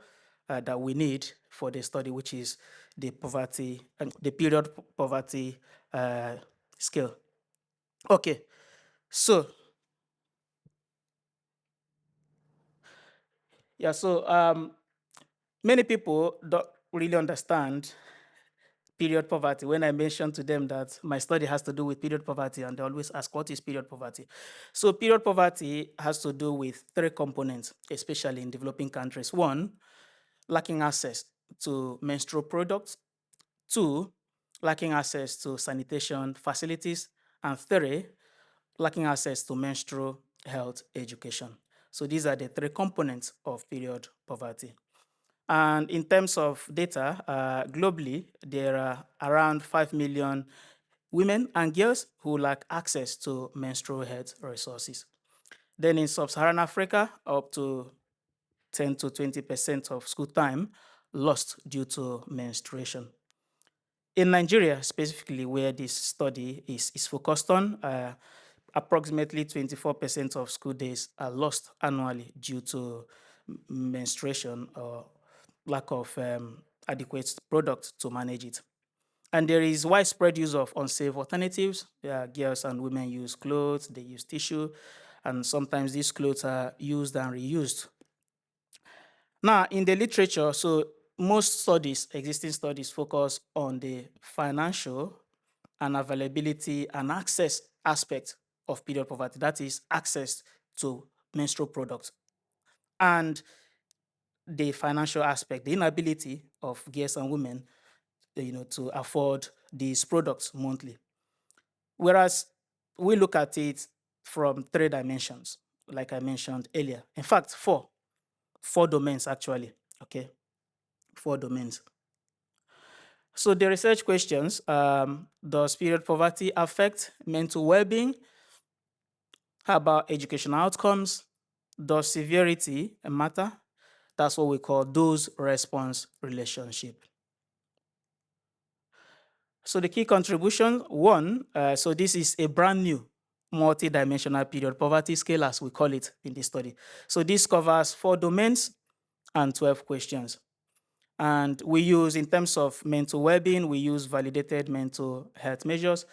that we need for the study, which is the poverty and the period poverty scale. Okay, so yeah, so many people don't really understand period poverty. When I mentioned to them that my study has to do with period poverty, and they always ask, what is period poverty? So period poverty has to do with three components, especially in developing countries. One, lacking access to menstrual products. Two, lacking access to sanitation facilities. And three, lacking access to menstrual health education. So these are the three components of period poverty. And in terms of data, globally, there are around 5 million women and girls who lack access to menstrual health resources. Then in sub-Saharan Africa, up to 10 to 20% of school time lost due to menstruation. In Nigeria, specifically where this study is focused on, approximately 24% of school days are lost annually due to menstruation or lack of adequate products to manage it. And there is widespread use of unsafe alternatives. Girls and women use clothes, they use tissue, and sometimes these clothes are used and reused. Now, in the literature, so most studies, existing studies, focus on the financial and availability and access aspect of period poverty, that is access to menstrual products. And the financial aspect, the inability of girls and women, to afford these products monthly. Whereas we look at it from three dimensions, like I mentioned earlier. In fact, four domains actually, okay? 4 domains. So the research questions, does period poverty affect mental well-being? How about educational outcomes? Does severity matter? That's what we call dose-response relationship. So the key contribution, one, so this is a brand new multi-dimensional period poverty scale, as we call it in this study. So this covers 4 domains and 12 questions. And we use, in terms of mental well-being, we use validated mental health measures,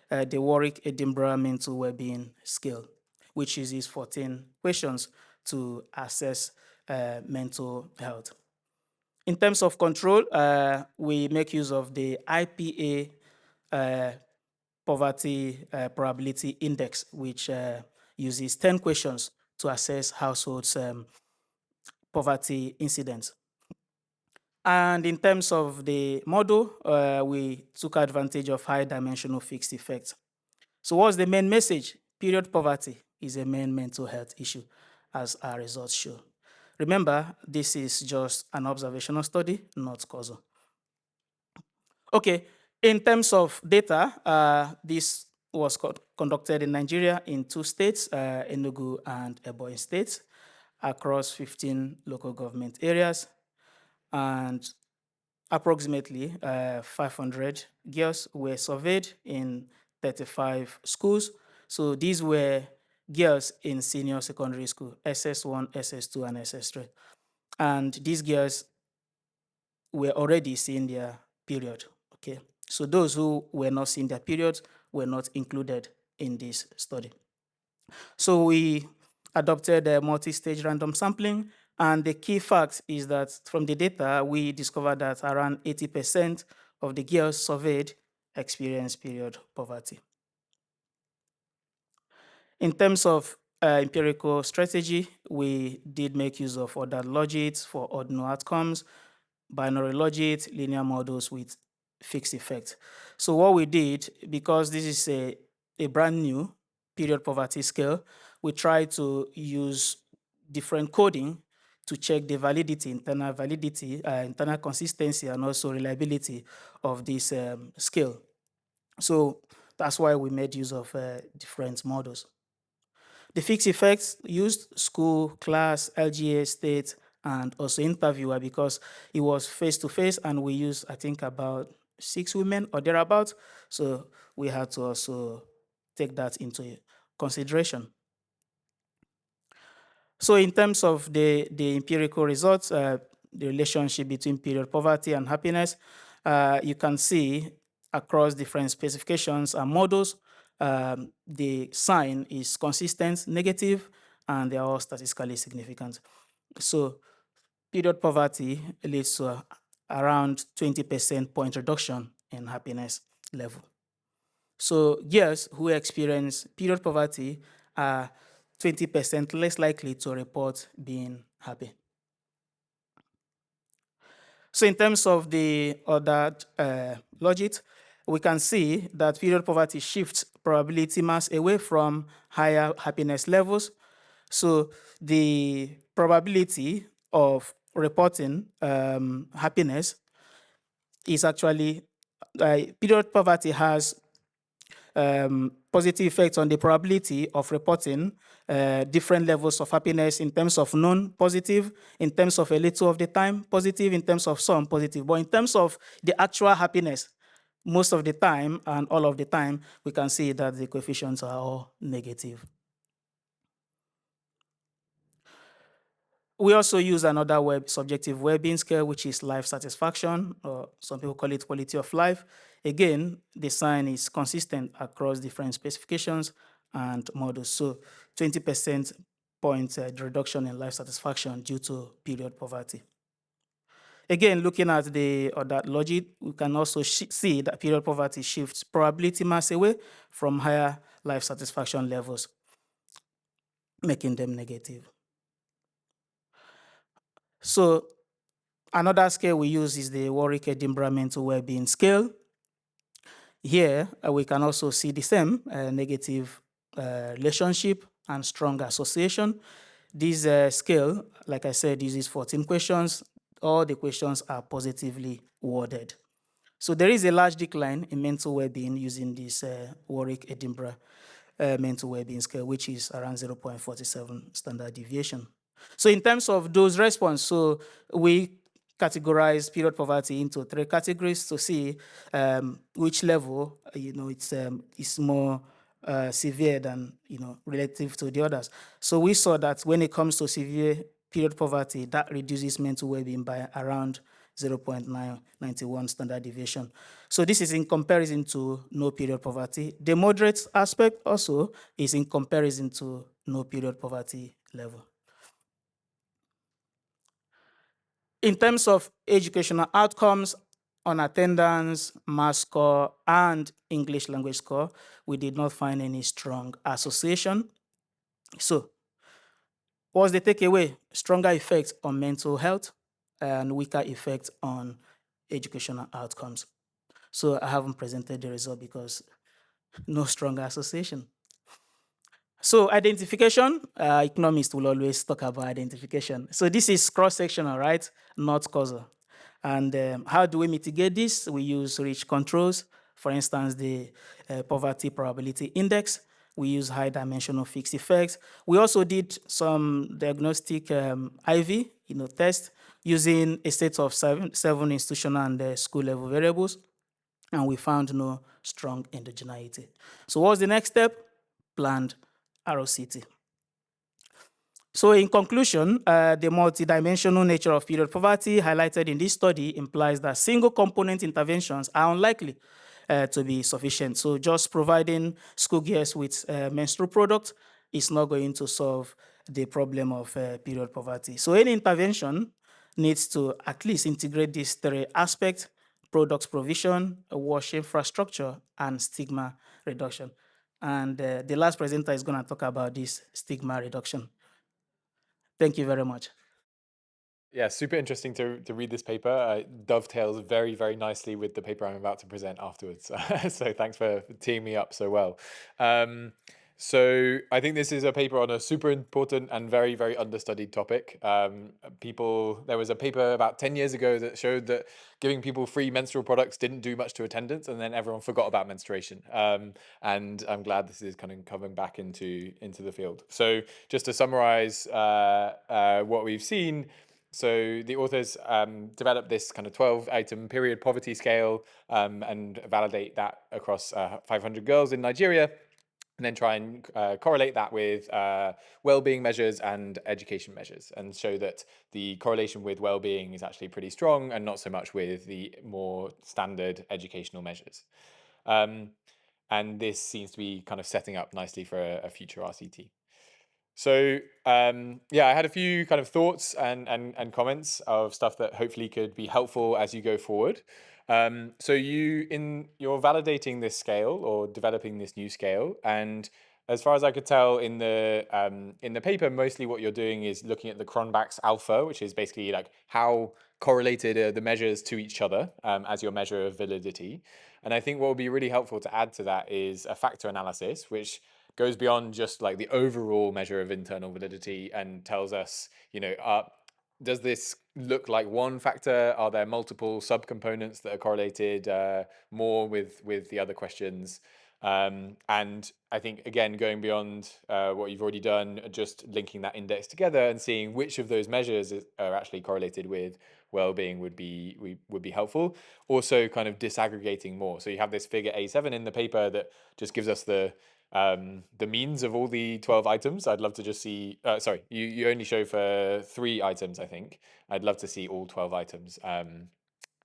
the Warwick-Edinburgh Mental Well-being Scale, which uses 14 questions to assess mental health. In terms of control, we make use of the IPA Poverty Probability Index, which uses 10 questions to assess households' poverty incidence. And in terms of the model, we took advantage of high-dimensional fixed effects. So what's the main message? Period poverty is a main mental health issue, as our results show. Remember, this is just an observational study, not causal. Okay, in terms of data, this was conducted in Nigeria in 2 states, Enugu and Ebonyi states, across 15 local government areas. And approximately 500 girls were surveyed in 35 schools. So these were girls in senior secondary school, SS1, SS2, and SS3. And these girls were already seeing their period, okay? So those who were not seeing their periods were not included in this study. So we adopted a multi-stage random sampling, and the key fact is that from the data, we discovered that around 80% of the girls surveyed experienced period poverty. In terms of empirical strategy, we did make use of ordered logits for ordinal outcomes, binary logits, linear models with fixed effect. So what we did, because this is a brand new period poverty scale, we tried to use different coding to check the validity, internal consistency, and also reliability of this scale. So that's why we made use of different models. The fixed effects used school, class, LGA, state, and also interviewer because it was face-to-face, and we used, I think, about 6 women or thereabout. So we had to also take that into consideration. So in terms of the empirical results, the relationship between period poverty and happiness, you can see across different specifications and models, the sign is consistent, negative, and they are all statistically significant. So period poverty leads to around 20% point reduction in happiness level. So girls who experience period poverty are 20% less likely to report being happy. So in terms of the other logit, we can see that period poverty shifts probability mass away from higher happiness levels. So the probability of reporting happiness is actually, period poverty has positive effects on the probability of reporting different levels of happiness in terms of non-positive, in terms of a little of the time positive, in terms of some positive. But in terms of the actual happiness, most of the time and all of the time, we can see that the coefficients are all negative. We also use another subjective well-being scale, which is life satisfaction, or some people call it quality of life. Again, the sign is consistent across different specifications and models. So 20% point reduction in life satisfaction due to period poverty. Again, looking at the other logic, we can also see that period poverty shifts probability mass away from higher life satisfaction levels, making them negative. So another scale we use is the Warwick-Edinburgh mental well-being scale. Here, we can also see the same negative relationship and strong association. This scale, like I said, uses 14 questions. All the questions are positively worded. So there is a large decline in mental well-being using this Warwick-Edinburgh mental well-being scale, which is around 0.47 standard deviation. So in terms of those response, so we categorize period poverty into 3 categories to see which level it's more severe than relative to the others. So we saw that when it comes to severe period poverty, that reduces mental well-being by around 0.991 standard deviation. So this is in comparison to no period poverty. The moderate aspect also is in comparison to no period poverty level. In terms of educational outcomes on attendance, math score, and English language score, we did not find any strong association. So what's the takeaway? Stronger effects on mental health and weaker effects on educational outcomes. So I haven't presented the result because no stronger association. So identification, economists will always talk about identification. So this is cross-sectional, right? Not causal. And how do we mitigate this? We use rich controls. For instance, the poverty probability index. We use high-dimensional fixed effects. We also did some diagnostic IV, test using a set of seven institutional and school-level variables. and we found no strong endogeneity. So what's the next step? Planned ROCT. So in conclusion, the multidimensional nature of period poverty highlighted in this study implies that single component interventions are unlikely to be sufficient. So just providing school girls with menstrual products is not going to solve the problem of period poverty. So any intervention needs to at least integrate these three aspects: products provision, wash infrastructure, and stigma reduction. And the last presenter is going to talk about this stigma reduction. Thank you very much. Yeah, super interesting to read this paper. It dovetails very, very nicely with the paper I'm about to present afterwards. So thanks for teeing me up so well. So I think this is a paper on a super important and very, very understudied topic. There was a paper about 10 years ago that showed that giving people free menstrual products didn't do much to attendance, and then everyone forgot about menstruation. And I'm glad this is kind of coming back into the field. So just to summarize what we've seen, so the authors developed this kind of 12-item period poverty scale and validate that across 500 girls in Nigeria, and then try and correlate that with well-being measures and education measures, and show that the correlation with well-being is actually pretty strong and not so much with the more standard educational measures. And this seems to be kind of setting up nicely for a future RCT. So yeah, I had a few kind of thoughts and comments of stuff that hopefully could be helpful as you go forward. So you're validating this scale or developing this new scale, and as far as I could tell in the paper, mostly what you're doing is looking at the Cronbach's alpha, which is basically like how correlated are the measures to each other as your measure of validity. And I think what would be really helpful to add to that is a factor analysis, which goes beyond just like the overall measure of internal validity and tells us, does this look like one factor? Are there multiple subcomponents that are correlated more with the other questions? And I think, again, going beyond what you've already done, just linking that index together and seeing which of those measures are actually correlated with well-being would be helpful. Also kind of disaggregating more. So you have this figure A7 in the paper that just gives us the means of all the 12 items. I'd love to just see, sorry, you only show for 3 items, I think. I'd love to see all 12 items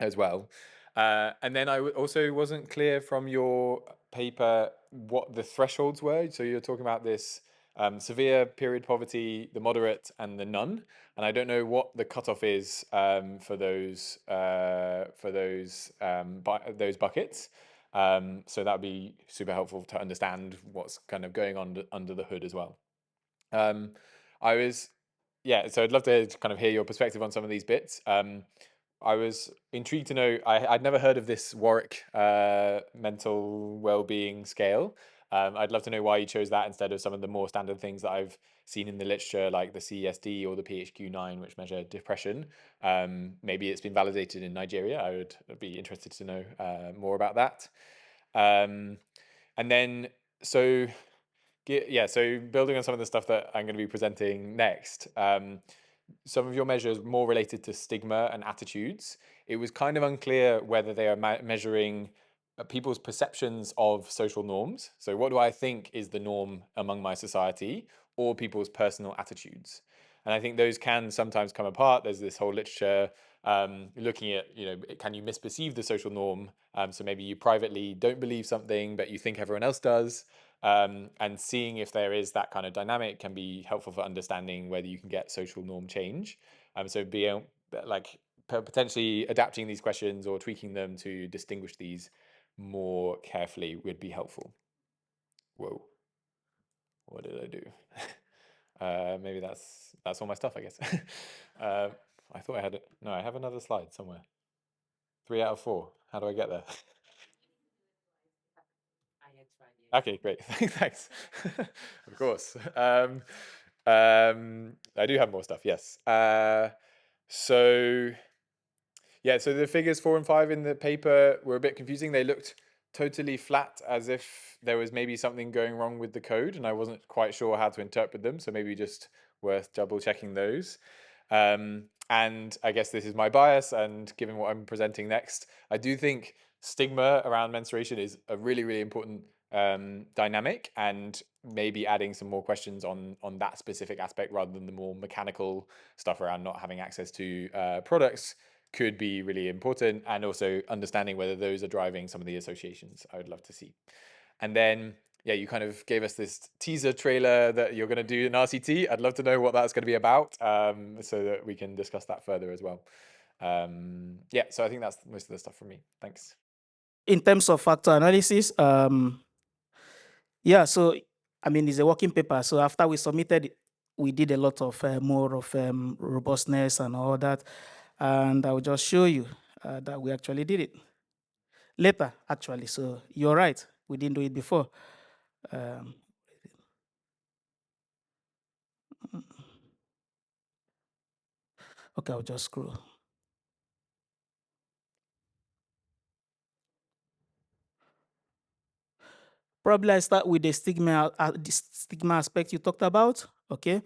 as well. And then I also wasn't clear from your paper what the thresholds were. So you're talking about this severe period poverty, the moderate, and the none. And I don't know what the cutoff is for those buckets. So that would be super helpful to understand what's kind of going on under the hood as well. So I'd love to kind of hear your perspective on some of these bits. I was intrigued to know, I'd never heard of this Warwick mental well-being scale. I'd love to know why you chose that instead of some of the more standard things that I've seen in the literature, like the CSD or the PHQ-9, which measure depression. Maybe it's been validated in Nigeria. I would be interested to know more about that. And then, so building on some of the stuff that I'm going to be presenting next, some of your measures more related to stigma and attitudes. It was kind of unclear whether they are measuring people's perceptions of social norms. So what do I think is the norm among my society, or people's personal attitudes? And I think those can sometimes come apart. There's this whole literature looking at, can you misperceive the social norm? So maybe you privately don't believe something, but you think everyone else does. And seeing if there is that kind of dynamic can be helpful for understanding whether you can get social norm change. So potentially adapting these questions or tweaking them to distinguish these more carefully would be helpful. Whoa, what did I do? Maybe that's all my stuff, I guess. I thought I had it. No, I have another slide somewhere. 3 out of 4. How do I get there? Okay, great. Thanks. Of course. I do have more stuff, yes. So the figures 4 and 5 in the paper were a bit confusing. They looked totally flat, as if there was maybe something going wrong with the code, and I wasn't quite sure how to interpret them, so maybe just worth double checking those. And I guess this is my bias, and given what I'm presenting next, I do think stigma around menstruation is a really, really important dynamic, and maybe adding some more questions on that specific aspect rather than the more mechanical stuff around not having access to products could be really important, and also understanding whether those are driving some of the associations I would love to see. And then, yeah, you kind of gave us this teaser trailer that you're going to do in RCT. I'd love to know what that's going to be about, so that we can discuss that further as well. Yeah, so I think that's most of the stuff from me. Thanks. In terms of factor analysis, yeah, so I mean, it's a working paper. So after we submitted it, we did a lot of more of robustness and all that. And I will just show you that we actually did it later, actually. So you're right, we didn't do it before. Okay, I'll just scroll. Probably I start with the stigma aspect you talked about. Okay,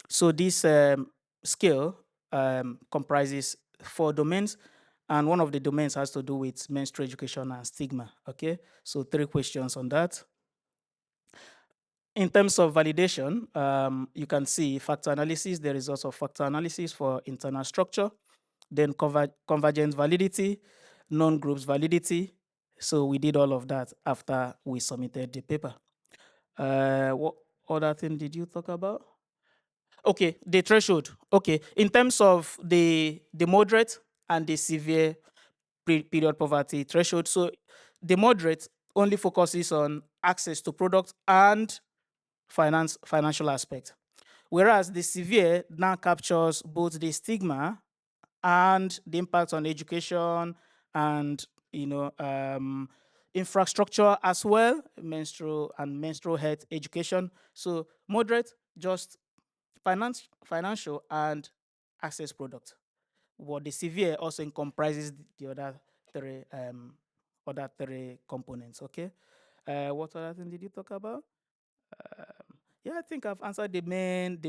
so this scale comprises 4 domains, and one of the domains has to do with menstrual education and stigma. Okay, so 3 questions on that. In terms of validation, you can see factor analysis, the results of factor analysis for internal structure, then convergent validity, non-groups validity. So we did all of that after we submitted the paper. What other thing did you talk about? Okay, the threshold. Okay, in terms of the moderate and the severe period poverty threshold, so the moderate only focuses on access to products and financial aspect, whereas the severe now captures both the stigma and the impact on education and infrastructure as well, menstrual health education. So moderate, just financial and access product. What the severe also comprises the other three components. Okay. What other thing did you talk about? Yeah, I think I've answered the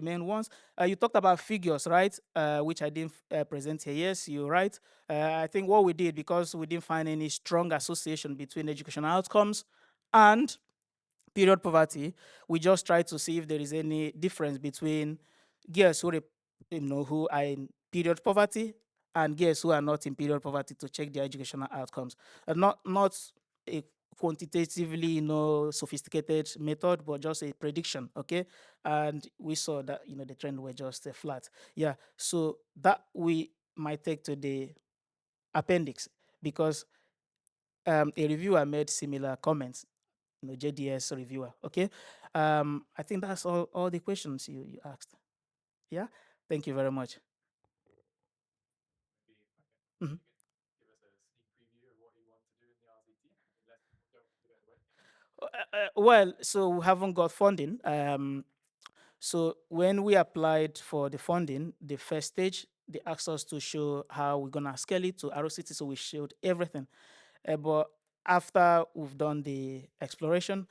main ones. You talked about figures, right? Which I didn't present here. Yes, you're right. I think what we did, because we didn't find any strong association between educational outcomes and period poverty, we just tried to see if there is any difference between girls who are in period poverty and girls who are not in period poverty to check their educational outcomes. Not a quantitatively sophisticated method, but just a prediction. Okay, and we saw that the trend were just flat. Yeah, so that we might take to the appendix, because a reviewer made similar comments, JDS reviewer. Okay, I think that's all the questions you asked. Yeah, thank you very much. Mhm. Well, so we haven't got funding. So when we applied for the funding, the first stage, they asked us to show how we're gonna scale it to ROCT, so we showed everything. But after we've done the exploration,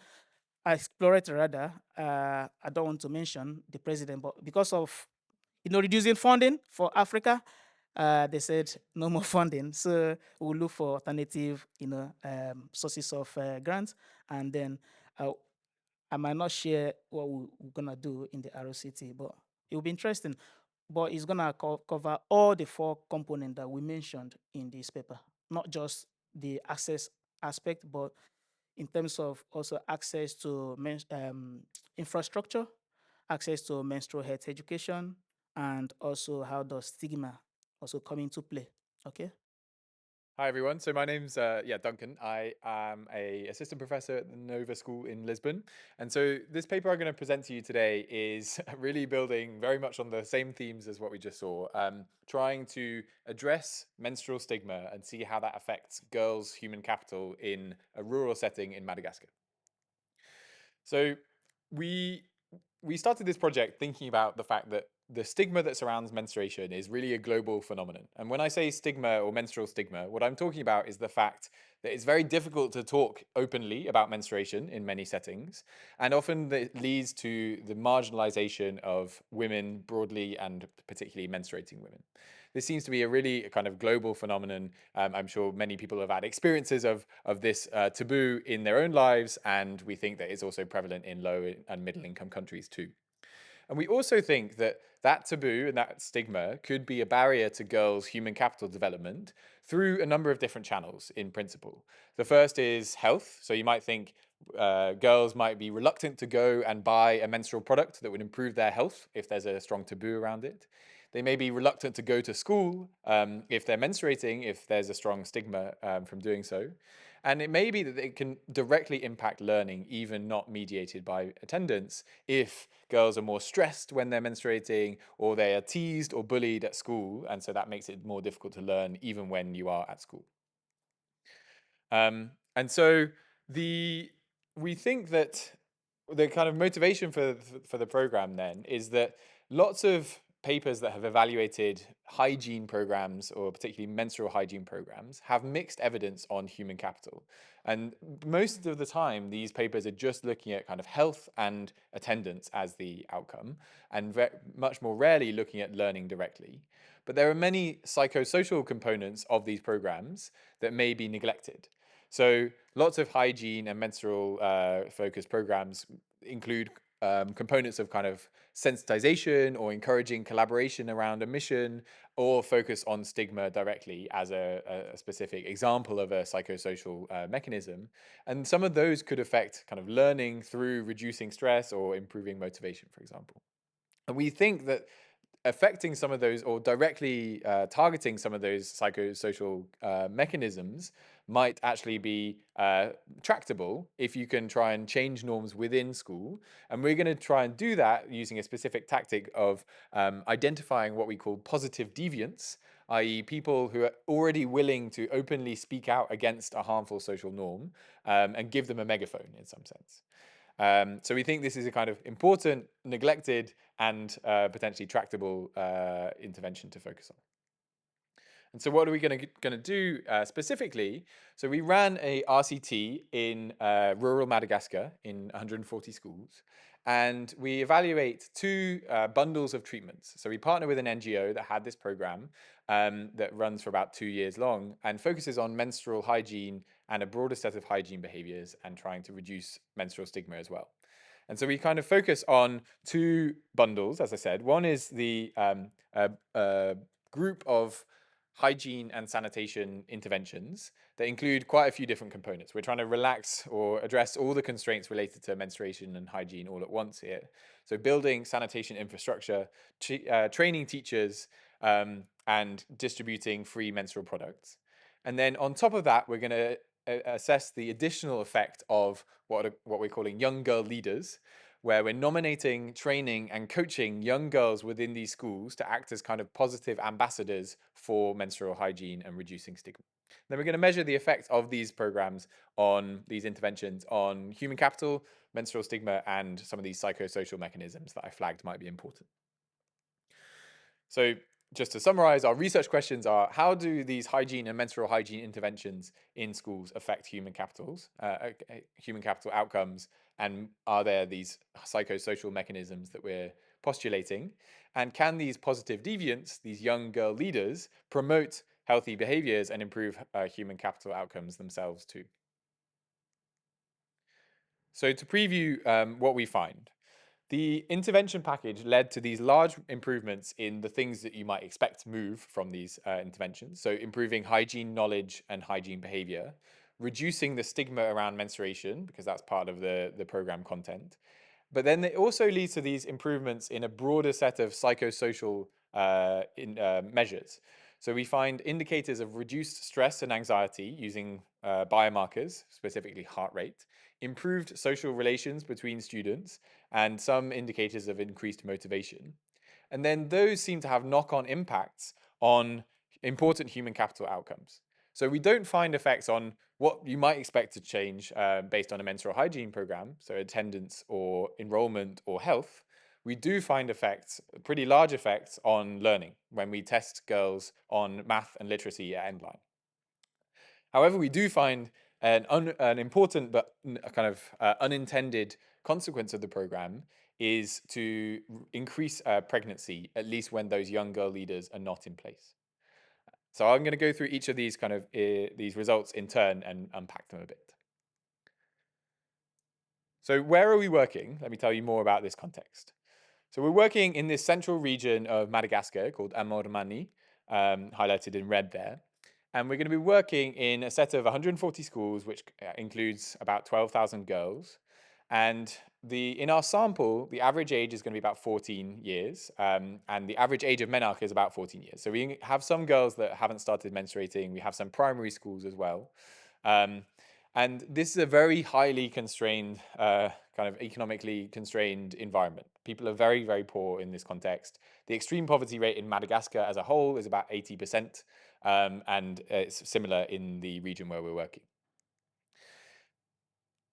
rather, I don't want to mention the president, but because of reducing funding for Africa, they said no more funding. So we'll look for alternative, sources of grants, and then I might not share what we're gonna do in the ROCT, but it will be interesting. But it's gonna cover all the 4 components that we mentioned in this paper, not just the access aspect, but in terms of also access to infrastructure, access to menstrual health education, and also how does stigma also come into play. Okay. Hi everyone. So my name's Duncan. I am a assistant professor at the Nova School in Lisbon, and so this paper I'm going to present to you today is really building very much on the same themes as what we just saw, trying to address menstrual stigma and see how that affects girls' human capital in a rural setting in Madagascar. So we started this project thinking about the fact that the stigma that surrounds menstruation is really a global phenomenon. And when I say stigma or menstrual stigma, what I'm talking about is the fact that it's very difficult to talk openly about menstruation in many settings, and often that leads to the marginalization of women broadly, and particularly menstruating women. this seems to be a really kind of global phenomenon. I'm sure many people have had experiences of this taboo in their own lives, and we think that it's also prevalent in low and middle income countries too. And we also think that that taboo and that stigma could be a barrier to girls' human capital development through a number of different channels in principle. The first is health. So you might think girls might be reluctant to go and buy a menstrual product that would improve their health if there's a strong taboo around it. They may be reluctant to go to school if they're menstruating, if there's a strong stigma from doing so. And it may be that it can directly impact learning, even not mediated by attendance, if girls are more stressed when they're menstruating, or they are teased or bullied at school, and so that makes it more difficult to learn even when you are at school. And so we think that the kind of motivation for the program then is that lots of papers that have evaluated hygiene programs, or particularly menstrual hygiene programs, have mixed evidence on human capital. And most of the time, these papers are just looking at kind of health and attendance as the outcome, and much more rarely looking at learning directly. But there are many psychosocial components of these programs that may be neglected. So lots of hygiene and menstrual focused programs include components of kind of sensitization or encouraging collaboration around a mission, or focus on stigma directly as a specific example of a psychosocial mechanism. And some of those could affect kind of learning through reducing stress or improving motivation, for example. And we think that affecting some of those, or directly targeting some of those psychosocial mechanisms, might actually be tractable if you can try and change norms within school. And we're going to try and do that using a specific tactic of identifying what we call positive deviants, i.e. people who are already willing to openly speak out against a harmful social norm, and give them a megaphone in some sense. So we think this is a kind of important, neglected, and potentially tractable intervention to focus on. And so what are we going to do specifically? So we ran a RCT in rural Madagascar in 140 schools, and we evaluate two bundles of treatments. So we partner with an NGO that had this program that runs for about 2 years long and focuses on menstrual hygiene and a broader set of hygiene behaviors, and trying to reduce menstrual stigma as well. And so we kind of focus on two bundles, as I said. One is the group of hygiene and sanitation interventions that include quite a few different components. We're trying to relax or address all the constraints related to menstruation and hygiene all at once here. So building sanitation infrastructure, training teachers, and distributing free menstrual products. And then on top of that, we're going to assess the additional effect of what we're calling young girl leaders, where we're nominating, training, and coaching young girls within these schools to act as kind of positive ambassadors for menstrual hygiene and reducing stigma. Then we're going to measure the effect of these programs on these interventions on human capital, menstrual stigma, and some of these psychosocial mechanisms that I flagged might be important. So just to summarize, our research questions are: how do these hygiene and menstrual hygiene interventions in schools affect human capital outcomes? And are there these psychosocial mechanisms that we're postulating? And can these positive deviants, these young girl leaders, promote healthy behaviors and improve human capital outcomes themselves too? So to preview what we find, the intervention package led to these large improvements in the things that you might expect to move from these interventions. So improving hygiene knowledge and hygiene behavior, reducing the stigma around menstruation, because that's part of the program content. But then it also leads to these improvements in a broader set of psychosocial measures. So we find indicators of reduced stress and anxiety using biomarkers, specifically heart rate, improved social relations between students, and some indicators of increased motivation. And then those seem to have knock-on impacts on important human capital outcomes. So we don't find effects on what you might expect to change based on a menstrual hygiene program, so attendance or enrollment or health. We do find effects, pretty large effects, on learning when we test girls on math and literacy at endline. However, we do find an important but kind of unintended consequence of the program is to increase pregnancy, at least when those young girl leaders are not in place. So I'm going to go through each of these kind of these results in turn and unpack them a bit. So where are we working? Let me tell you more about this context. So we're working in this central region of Madagascar called Amormani, highlighted in red there. And we're going to be working in a set of 140 schools, which includes about 12,000 girls. And in our sample, the average age is going to be about 14 years, and the average age of Menaal is about 14 years. So we have some girls that haven't started menstruating. We have some primary schools as well. And this is a very highly constrained, kind of economically constrained environment. People are very, very poor in this context. The extreme poverty rate in Madagascar as a whole is about 80%, and it's similar in the region where we're working.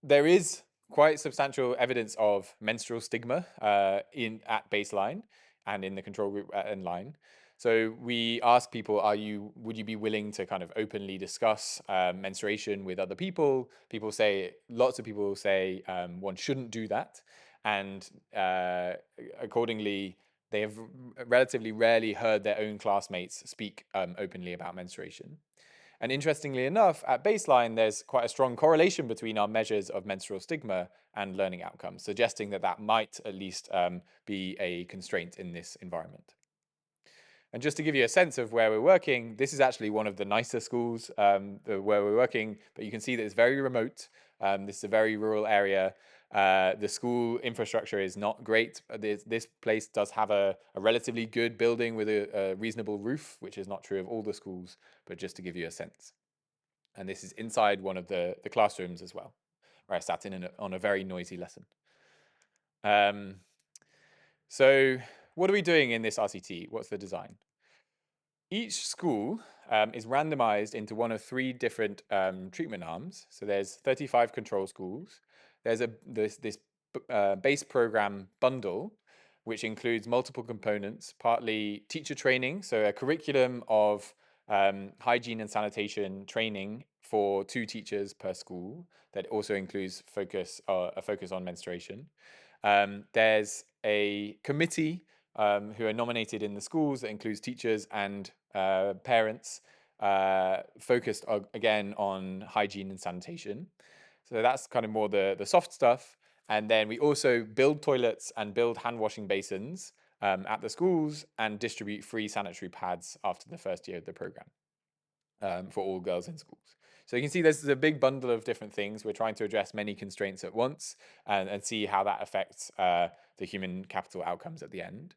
There is quite substantial evidence of menstrual stigma at baseline and in the control group in line. So we ask people, would you be willing to kind of openly discuss menstruation with other people? Lots of people say one shouldn't do that. And accordingly, they have relatively rarely heard their own classmates speak openly about menstruation. And interestingly enough, at baseline, there's quite a strong correlation between our measures of menstrual stigma and learning outcomes, suggesting that might at least be a constraint in this environment. And just to give you a sense of where we're working, this is actually one of the nicer schools where we're working, but you can see that it's very remote. This is a very rural area. The school infrastructure is not great. This place does have a relatively good building with a reasonable roof, which is not true of all the schools, but just to give you a sense. And this is inside one of the classrooms as well, where I sat on a very noisy lesson. So what are we doing in this RCT? What's the design? Each school is randomized into one of 3 different treatment arms. So there's 35 control schools. There's this base program bundle, which includes multiple components, partly teacher training, so a curriculum of hygiene and sanitation training for 2 teachers per school that also includes a focus on menstruation. There's a committee who are nominated in the schools that includes teachers and parents, focused again on hygiene and sanitation. So that's kind of more the soft stuff. And then we also build toilets and build hand washing basins at the schools and distribute free sanitary pads after the first year of the program for all girls in schools. So you can see this is a big bundle of different things. We're trying to address many constraints at once and see how that affects the human capital outcomes at the end.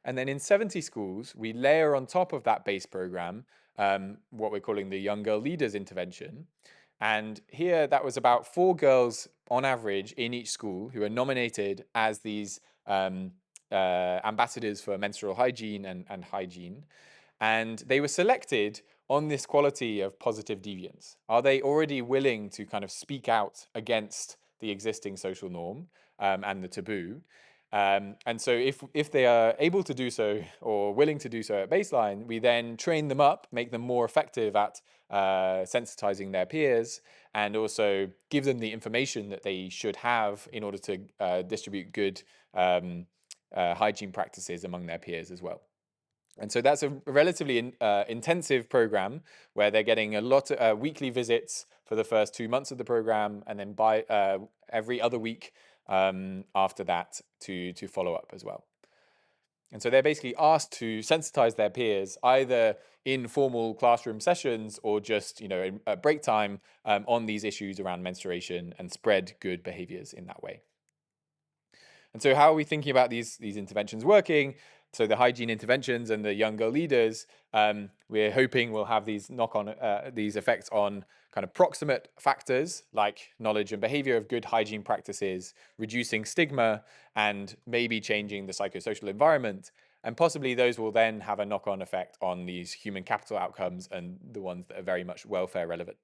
And then in 70 schools, we layer on top of that base program what we're calling the Young Girl Leaders Intervention. And here that was about 4 girls on average in each school who are nominated as these ambassadors for menstrual hygiene and hygiene. And they were selected on this quality of positive deviance. Are they already willing to kind of speak out against the existing social norm and the taboo? And so if they are able to do so or willing to do so at baseline, we then train them up, make them more effective at sensitizing their peers, and also give them the information that they should have in order to distribute good hygiene practices among their peers as well. And so that's a relatively intensive program where they're getting a lot of weekly visits for the first 2 months of the program, and then by every other week after that to follow up as well. And so they're basically asked to sensitize their peers either in formal classroom sessions or just at break time on these issues around menstruation and spread good behaviors in that way. And so how are we thinking about these interventions working? So the hygiene interventions and the young girl leaders, we're hoping will have these these effects on kind of proximate factors like knowledge and behavior of good hygiene practices, reducing stigma, and maybe changing the psychosocial environment. And possibly those will then have a knock-on effect on these human capital outcomes and the ones that are very much welfare relevant.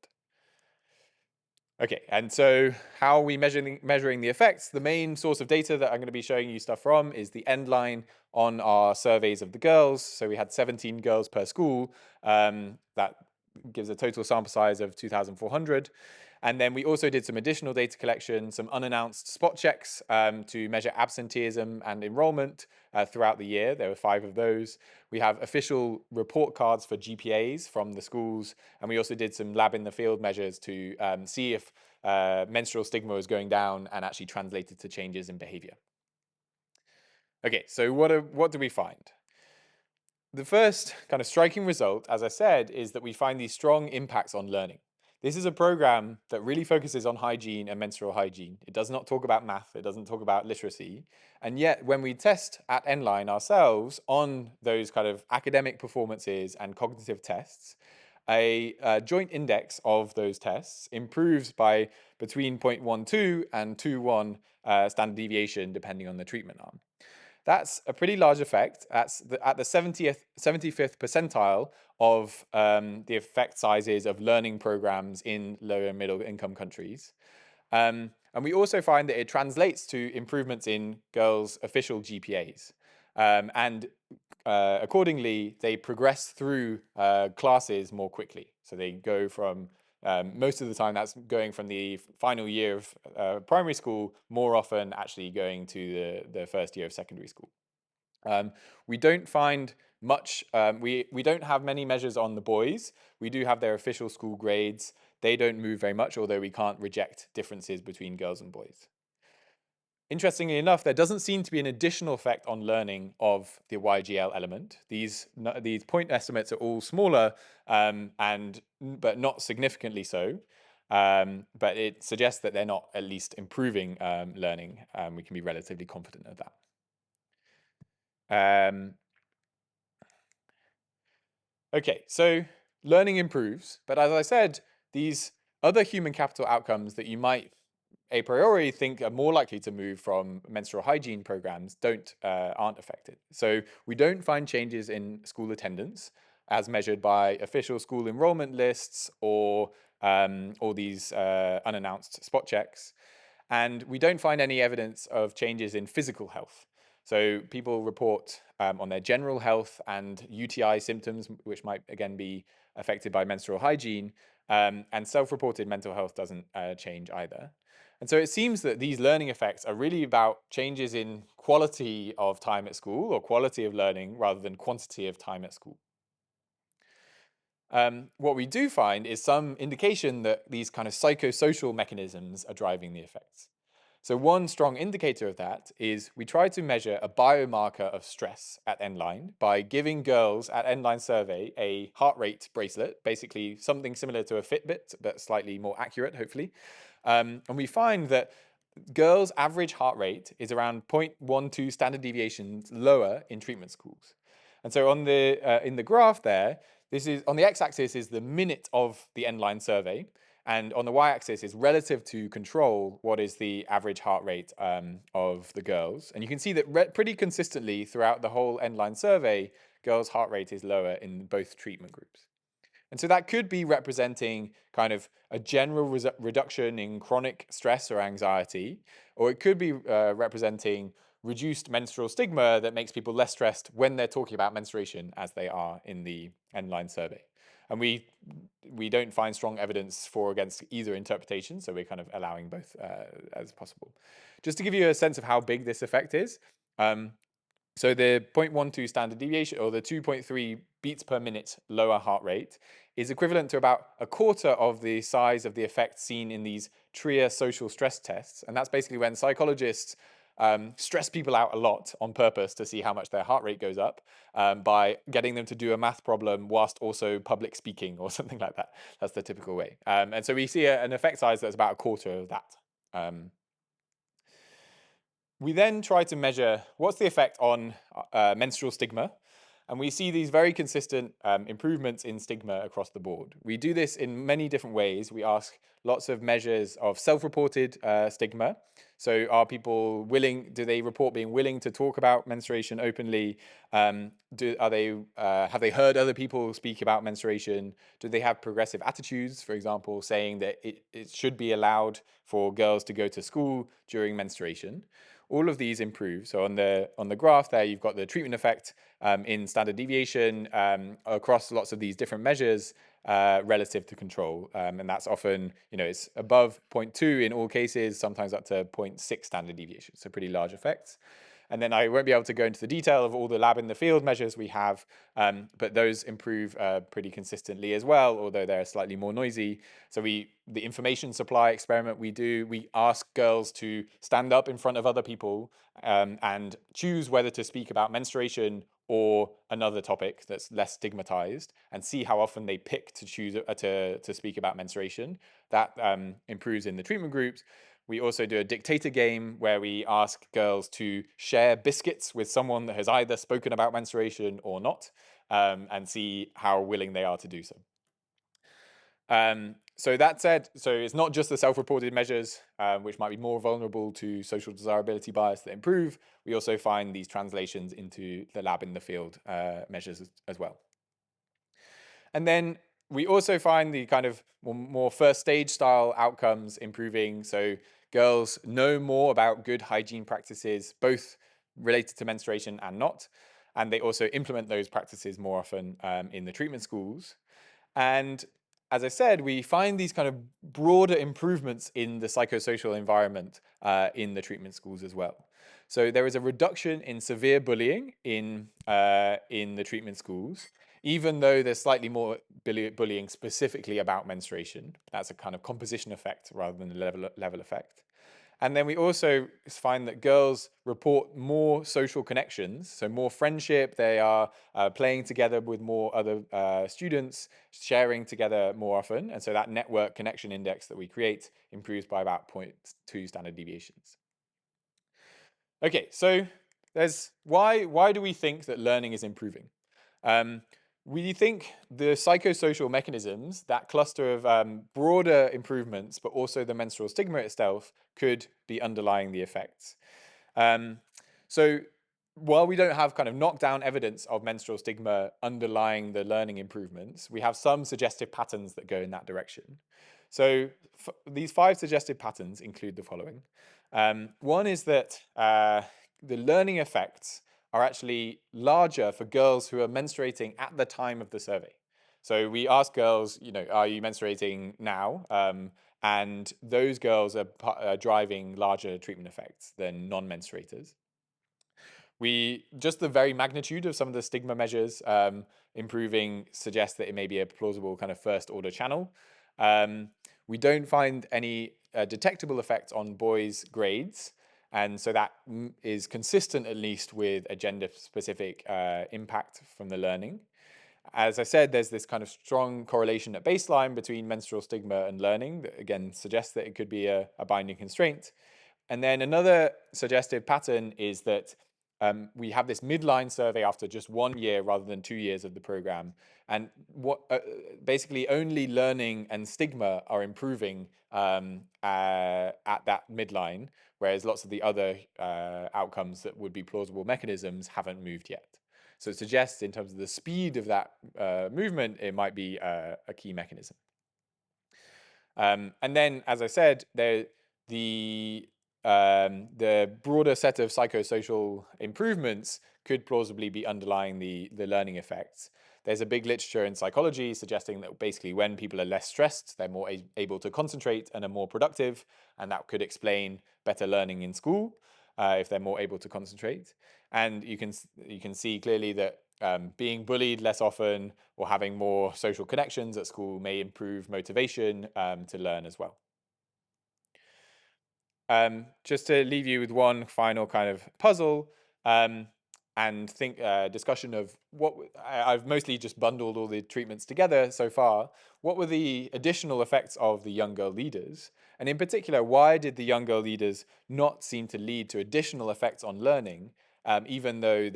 Okay, and so how are we measuring the effects? The main source of data that I'm going to be showing you stuff from is the end line on our surveys of the girls. So we had 17 girls per school. That gives a total sample size of 2,400. And then we also did some additional data collection, some unannounced spot checks to measure absenteeism and enrollment throughout the year. There were 5 of those. We have official report cards for GPAs from the schools, and we also did some lab in the field measures to see if menstrual stigma was going down and actually translated to changes in behavior. Okay, so what do we find? The first kind of striking result, as I said, is that we find these strong impacts on learning. This is a program that really focuses on hygiene and menstrual hygiene. It does not talk about math, it doesn't talk about literacy. And yet, when we test at Nline ourselves on those kind of academic performances and cognitive tests, a joint index of those tests improves by between 0.12 and 2.1 standard deviation, depending on the treatment arm. That's a pretty large effect. That's at the 75th percentile of the effect sizes of learning programs in low and middle income countries. And we also find that it translates to improvements in girls' official GPAs. And accordingly, they progress through classes more quickly. So they go from, most of the time, that's going from the final year of primary school, more often actually going to the first year of secondary school. We don't find much, we don't have many measures on the boys. We do have their official school grades. They don't move very much, although we can't reject differences between girls and boys. Interestingly enough, there doesn't seem to be an additional effect on learning of the YGL element. These point estimates are all smaller, but not significantly so. But it suggests that they're not at least improving learning. We can be relatively confident of that. Okay, so learning improves, but as I said, these other human capital outcomes that you might a priori think are more likely to move from menstrual hygiene programs aren't affected. So we don't find changes in school attendance as measured by official school enrollment lists or these unannounced spot checks. And we don't find any evidence of changes in physical health. So people report on their general health and UTI symptoms, which might again be affected by menstrual hygiene, and self-reported mental health doesn't change either. And so it seems that these learning effects are really about changes in quality of time at school or quality of learning rather than quantity of time at school. What we do find is some indication that these kind of psychosocial mechanisms are driving the effects. So one strong indicator of that is we try to measure a biomarker of stress at Nline by giving girls at Nline survey a heart rate bracelet, basically something similar to a Fitbit, but slightly more accurate, hopefully. And we find that girls' average heart rate is around 0.12 standard deviations lower in treatment schools. And so on in the graph there, this is on the x-axis is the minute of the Nline survey, and on the y-axis is relative to control, what is the average heart rate of the girls. And you can see that pretty consistently throughout the whole Nline survey, girls' heart rate is lower in both treatment groups. And so that could be representing kind of a general reduction in chronic stress or anxiety, or it could be representing reduced menstrual stigma that makes people less stressed when they're talking about menstruation as they are in the Nline survey. And we don't find strong evidence for or against either interpretation, so we're kind of allowing both as possible. Just to give you a sense of how big this effect is, so the 0.12 standard deviation, or the 2.3 beats per minute lower heart rate, is equivalent to about a quarter of the size of the effect seen in these TRIA social stress tests. And that's basically when psychologists stress people out a lot on purpose to see how much their heart rate goes up by getting them to do a math problem whilst also public speaking or something like that. That's the typical way. And so we see an effect size that's about a quarter of that. We then try to measure what's the effect on menstrual stigma. And we see these very consistent improvements in stigma across the board. We do this in many different ways. We ask lots of measures of self-reported stigma. So are people willing, do they report being willing to talk about menstruation openly? Have they heard other people speak about menstruation? Do they have progressive attitudes, for example, saying that it should be allowed for girls to go to school during menstruation? All of these improve. So on the graph there, you've got the treatment effect in standard deviation across lots of these different measures. relative to control. And that's often, it's above 0.2 in all cases, sometimes up to 0.6 standard deviation. So pretty large effects. And then I won't be able to go into the detail of all the lab in the field measures we have, but those improve pretty consistently as well, although they're slightly more noisy. So the information supply experiment we do, we ask girls to stand up in front of other people and choose whether to speak about menstruation or another topic that's less stigmatized, and see how often they pick to choose to speak about menstruation. That improves in the treatment groups. We also do a dictator game where we ask girls to share biscuits with someone that has either spoken about menstruation or not, and see how willing they are to do so. So that said, so it's not just the self-reported measures, which might be more vulnerable to social desirability bias that improve. We also find these translations into the lab in the field measures as well. And then we also find the kind of more first stage style outcomes improving. So girls know more about good hygiene practices, both related to menstruation and not. And they also implement those practices more often in the treatment schools. And as I said, we find these kind of broader improvements in the psychosocial environment in the treatment schools as well. So there is a reduction in severe bullying in the treatment schools, even though there's slightly more bullying specifically about menstruation. That's a kind of composition effect rather than a level effect. And then we also find that girls report more social connections, so more friendship. They are playing together with more other students, sharing together more often. And so that network connection index that we create improves by about 0.2 standard deviations. Okay, so there's why do we think that learning is improving? We think the psychosocial mechanisms, that cluster of broader improvements, but also the menstrual stigma itself, could be underlying the effects. So while we don't have kind of knockdown evidence of menstrual stigma underlying the learning improvements, we have some suggestive patterns that go in that direction. So these 5 suggestive patterns include the following. One is that the learning effects are actually larger for girls who are menstruating at the time of the survey. So we ask girls, are you menstruating now? And those girls are driving larger treatment effects than non-menstruators. Just the very magnitude of some of the stigma measures improving suggests that it may be a plausible kind of first order channel. We don't find any detectable effects on boys' grades. And so that is consistent, at least, with a gender-specific impact from the learning. As I said, there's this kind of strong correlation at baseline between menstrual stigma and learning that, again, suggests that it could be a binding constraint. And then another suggestive pattern is that we have this midline survey after just 1 year rather than 2 years of the program. And basically only learning and stigma are improving at that midline, whereas lots of the other outcomes that would be plausible mechanisms haven't moved yet. So it suggests in terms of the speed of that movement, it might be a key mechanism. And then, as I said, the broader set of psychosocial improvements could plausibly be underlying the learning effects. There's a big literature in psychology suggesting that basically when people are less stressed, they're more able to concentrate and are more productive, and that could explain better learning in school if they're more able to concentrate. And you can see clearly that being bullied less often or having more social connections at school may improve motivation to learn as well. Just to leave you with one final kind of puzzle and discussion of what I've mostly just bundled all the treatments together so far. What were the additional effects of the young girl leaders? And in particular, why did the young girl leaders not seem to lead to additional effects on learning, even though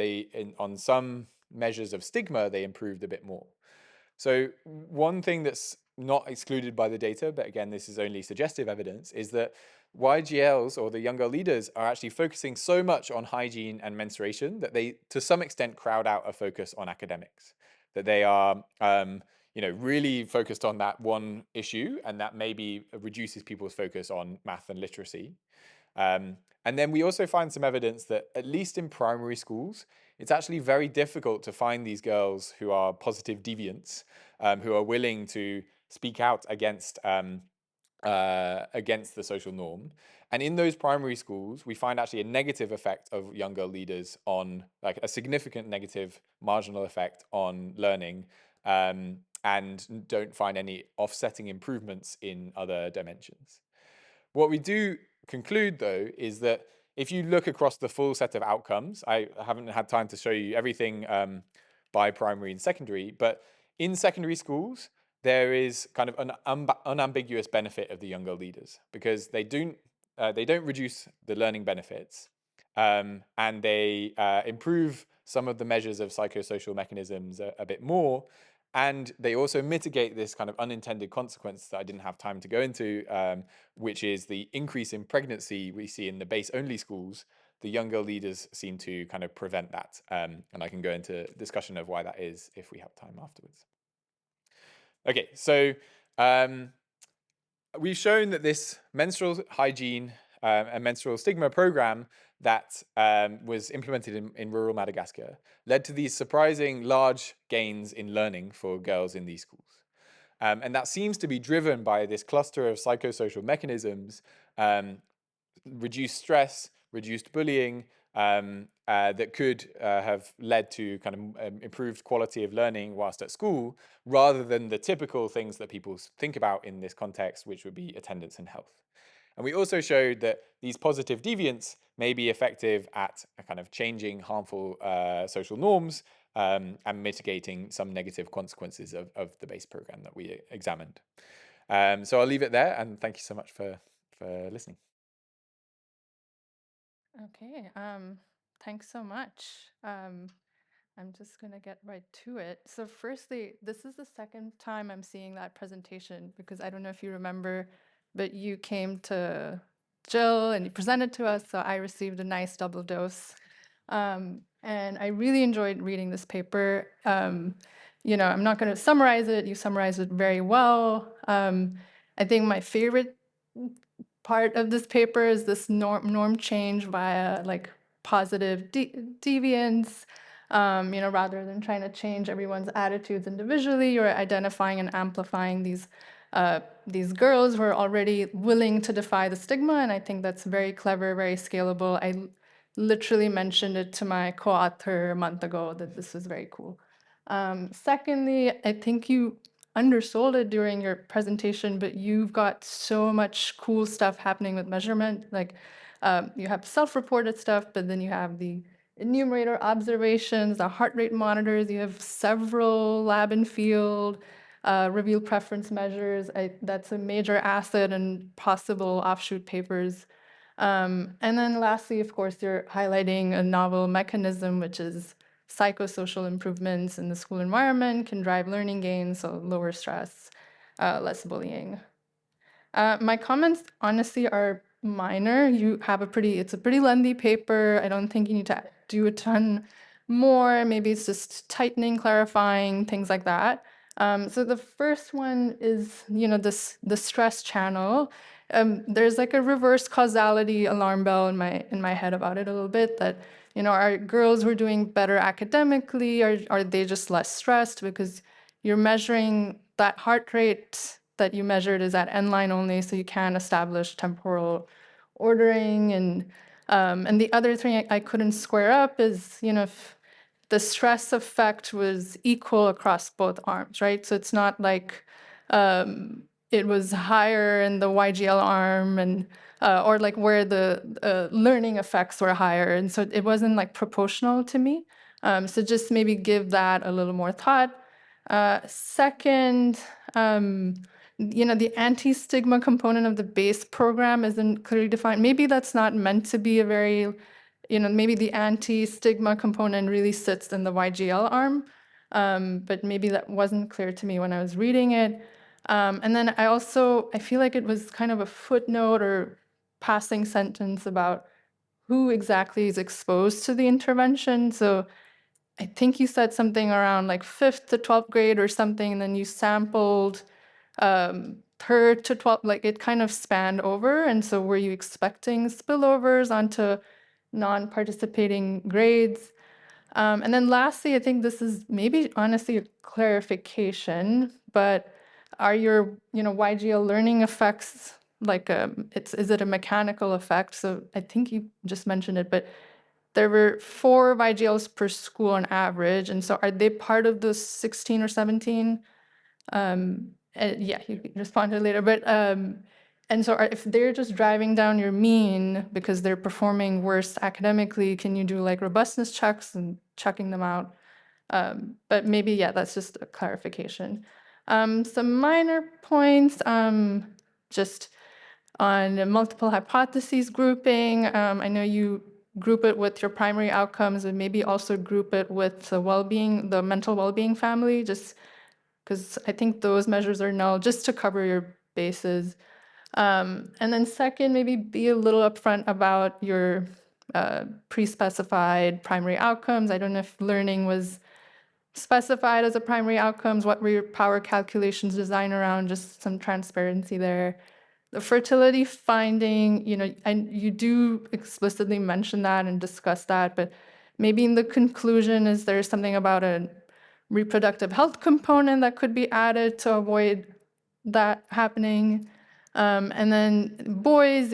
on some measures of stigma, they improved a bit more? So one thing that's not excluded by the data, but again, this is only suggestive evidence, is that YGLs, or the young girl leaders, are actually focusing so much on hygiene and menstruation that they, to some extent, crowd out a focus on academics. That they are, really focused on that one issue, and that maybe reduces people's focus on math and literacy. And then we also find some evidence that, at least in primary schools, it's actually very difficult to find these girls who are positive deviants, who are willing to speak out against the social norm. And in those primary schools, we find actually a negative effect of young girl leaders on, like, a significant negative marginal effect on learning, and don't find any offsetting improvements in other dimensions. What we do conclude, though, is that if you look across the full set of outcomes, I haven't had time to show you everything by primary and secondary, but in secondary schools, there is kind of an unambiguous benefit of the young girl leaders, because they don't reduce the learning benefits, and they improve some of the measures of psychosocial mechanisms a bit more. And they also mitigate this kind of unintended consequence that I didn't have time to go into, which is the increase in pregnancy we see in the base-only schools. The young girl leaders seem to kind of prevent that. And I can go into discussion of why that is if we have time afterwards. Okay, so we've shown that this menstrual hygiene and menstrual stigma program that was implemented in rural Madagascar led to these surprising large gains in learning for girls in these schools. And that seems to be driven by this cluster of psychosocial mechanisms, reduced stress, reduced bullying, that could have led to kind of improved quality of learning whilst at school, rather than the typical things that people think about in this context, which would be attendance and health. And we also showed that these positive deviants may be effective at kind of changing harmful social norms, and mitigating some negative consequences of the base program that we examined. So I'll leave it there, and thank you so much for listening. Okay, thanks so much. I'm just gonna get right to it. So firstly, this is the second time I'm seeing that presentation, because I don't know if you remember, but you came to Jill and you presented to us, so I received a nice double dose. And I really enjoyed reading this paper. You know, I'm not gonna summarize it. You summarized it very well. I think my favorite part of this paper is this norm change via like positive deviance, you know, rather than trying to change everyone's attitudes individually. You're identifying and amplifying these girls who are already willing to defy the stigma, and I think that's very clever, very scalable. I literally mentioned it to my co-author a month ago that this was very cool. Secondly, I think you undersold it during your presentation, but you've got so much cool stuff happening with measurement. Like you have self-reported stuff, but then you have the enumerator observations, the heart rate monitors, you have several lab and field, reveal preference measures. That's a major asset in possible offshoot papers. And then lastly, of course, you're highlighting a novel mechanism, which is psychosocial improvements in the school environment can drive learning gains, so lower stress, less bullying. My comments honestly are minor. It's a pretty lengthy paper. I don't think you need to do a ton more. Maybe it's just tightening, clarifying, things like that. So the first one is, you know, the stress channel. There's like a reverse causality alarm bell in my head about it a little bit, that, you know, are girls who are doing better academically, are they just less stressed? Because you're measuring that heart rate that you measured is at end line only, so you can't establish temporal ordering. And the other thing I couldn't square up is, you know, if the stress effect was equal across both arms, right? So it's not like it was higher in the YGL arm, and or like where the learning effects were higher, and so it wasn't like proportional to me. So just maybe give that a little more thought. Second, you know, the anti-stigma component of the base program isn't clearly defined. Maybe that's not meant to be a very, you know, maybe the anti-stigma component really sits in the YGL arm, but maybe that wasn't clear to me when I was reading it. And then I feel like it was kind of a footnote or passing sentence about who exactly is exposed to the intervention. So I think you said something around like 5th to 12th grade or something, and then you sampled 3rd to 12th, like it kind of spanned over. And so were you expecting spillovers onto non-participating grades? And then lastly, I think this is maybe honestly a clarification, but are your, YGL learning effects like is it a mechanical effect? So I think you just mentioned it, but there were 4 YGLs per school on average. And so are they part of the 16 or 17? Yeah, you can respond to it later. But and so if they're just driving down your mean because they're performing worse academically, can you do like robustness checks and checking them out? But maybe, yeah, that's just a clarification. Some minor points, just on the multiple hypotheses grouping. I know you group it with your primary outcomes and maybe also group it with the well-being, the mental well-being family, just because I think those measures are null, just to cover your bases. And then second, maybe be a little upfront about your pre-specified primary outcomes. I don't know if learning was specified as a primary outcomes, what were your power calculations designed around, just some transparency there. The fertility finding, and you do explicitly mention that and discuss that, but maybe in the conclusion, is there something about a reproductive health component that could be added to avoid that happening? And then boys,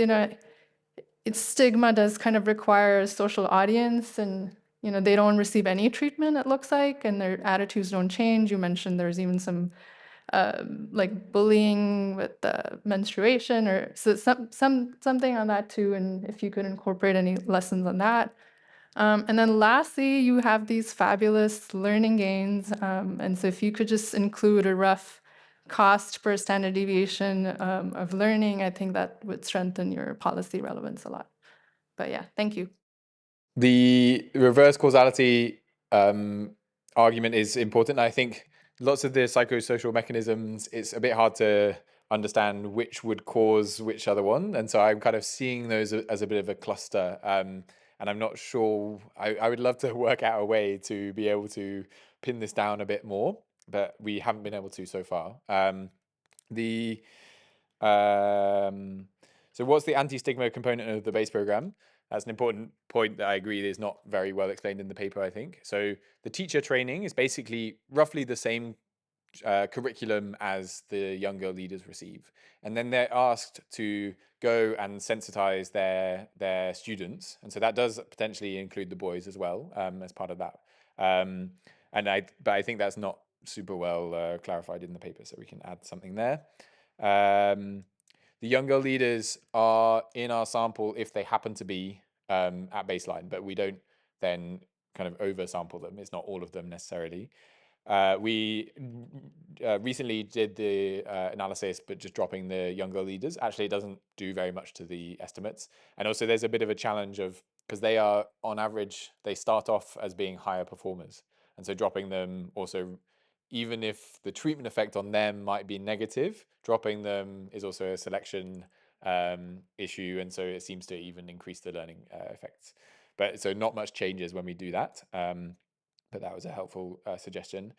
its stigma does kind of require a social audience, and they don't receive any treatment, it looks like, and their attitudes don't change. You mentioned there's even some like bullying with menstruation, or so something on that too, and if you could incorporate any lessons on that. And then lastly, you have these fabulous learning gains, and so if you could just include a rough cost per standard deviation of learning, I think that would strengthen your policy relevance a lot. But yeah, thank you. The reverse causality argument is important. I think lots of the psychosocial mechanisms, it's a bit hard to understand which would cause which other one. And so I'm kind of seeing those as a bit of a cluster. And I'm not sure, I would love to work out a way to be able to pin this down a bit more, but we haven't been able to so far. So what's the anti-stigma component of the base program? That's an important point that I agree is not very well explained in the paper, I think. So the teacher training is basically roughly the same curriculum as the younger leaders receive. And then they're asked to go and sensitize their students. And so that does potentially include the boys as well, as part of that. But I think that's not super well clarified in the paper, so we can add something there. The younger leaders are in our sample if they happen to be at baseline, but we don't then kind of oversample them. It's not all of them necessarily. We recently did the analysis, but just dropping the younger leaders. Actually, it doesn't do very much to the estimates. And also there's a bit of a challenge of, because they are, on average, they start off as being higher performers. And so dropping them also, even if the treatment effect on them might be negative, dropping them is also a selection issue. And so it seems to even increase the learning effects. But so not much changes when we do that. But that was a helpful suggestion.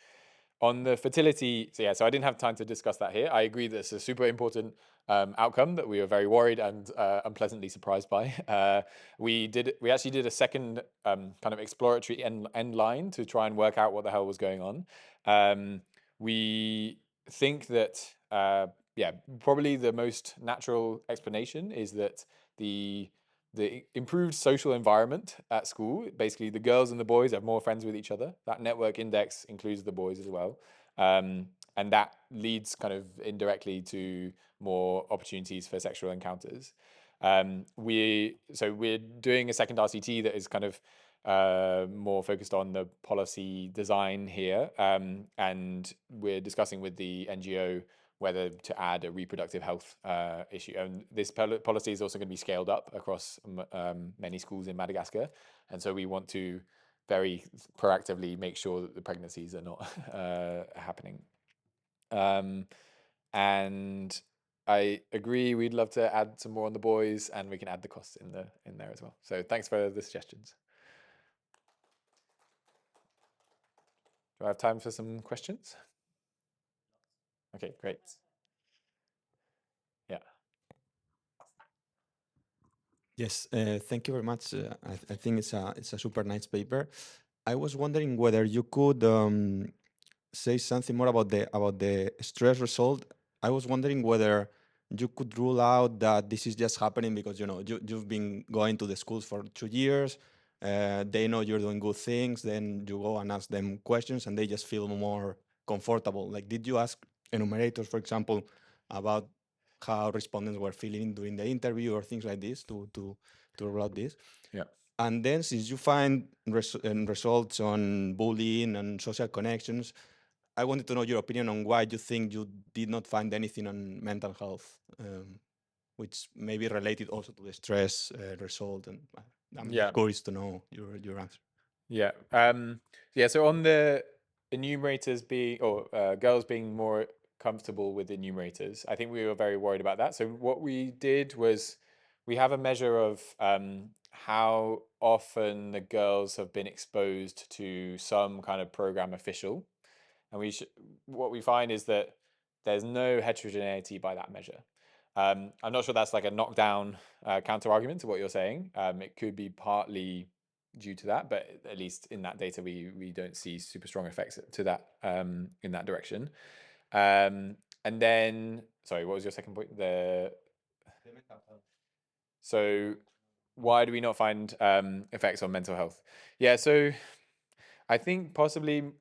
On the fertility, so I didn't have time to discuss that here. I agree that it's a super important outcome that we were very worried and unpleasantly surprised by. We actually did a second kind of exploratory end line to try and work out what the hell was going on. We think that, probably the most natural explanation is that the improved social environment at school, basically the girls and the boys have more friends with each other. That network index includes the boys as well. And that leads kind of indirectly to more opportunities for sexual encounters. We're doing a second RCT that is kind of more focused on the policy design here. And we're discussing with the NGO whether to add a reproductive health issue. And this policy is also going to be scaled up across many schools in Madagascar. And so we want to very proactively make sure that the pregnancies are not happening. And I agree, we'd love to add some more on the boys, and we can add the costs in there as well. So thanks for the suggestions. Do I have time for some questions? Okay, great. Yes, thank you very much. I think it's a super nice paper. I was wondering whether you could say something more about the stress result. I was wondering whether you could rule out that this is just happening because you've been going to the schools for 2 years. They know you're doing good things. Then you go and ask them questions, and they just feel more comfortable. Like, did you ask enumerators, for example, about how respondents were feeling during the interview or things like this to rule out this? Yeah. And then, since you find results on bullying and social connections, I wanted to know your opinion on why you think you did not find anything on mental health, which may be related also to the stress result. And I'm Yeah. just curious to know your answer. Yeah. Yeah. So on the enumerators being or girls being more comfortable with enumerators, I think we were very worried about that. So what we did was we have a measure of how often the girls have been exposed to some kind of program official, and what we find is that there's no heterogeneity by that measure. I'm not sure that's like a knockdown counter argument to what you're saying. It could be partly due to that, but at least in that data, we don't see super strong effects to that in that direction. And then, sorry, what was your second point? So why do we not find effects on mental health? Yeah, so I think possibly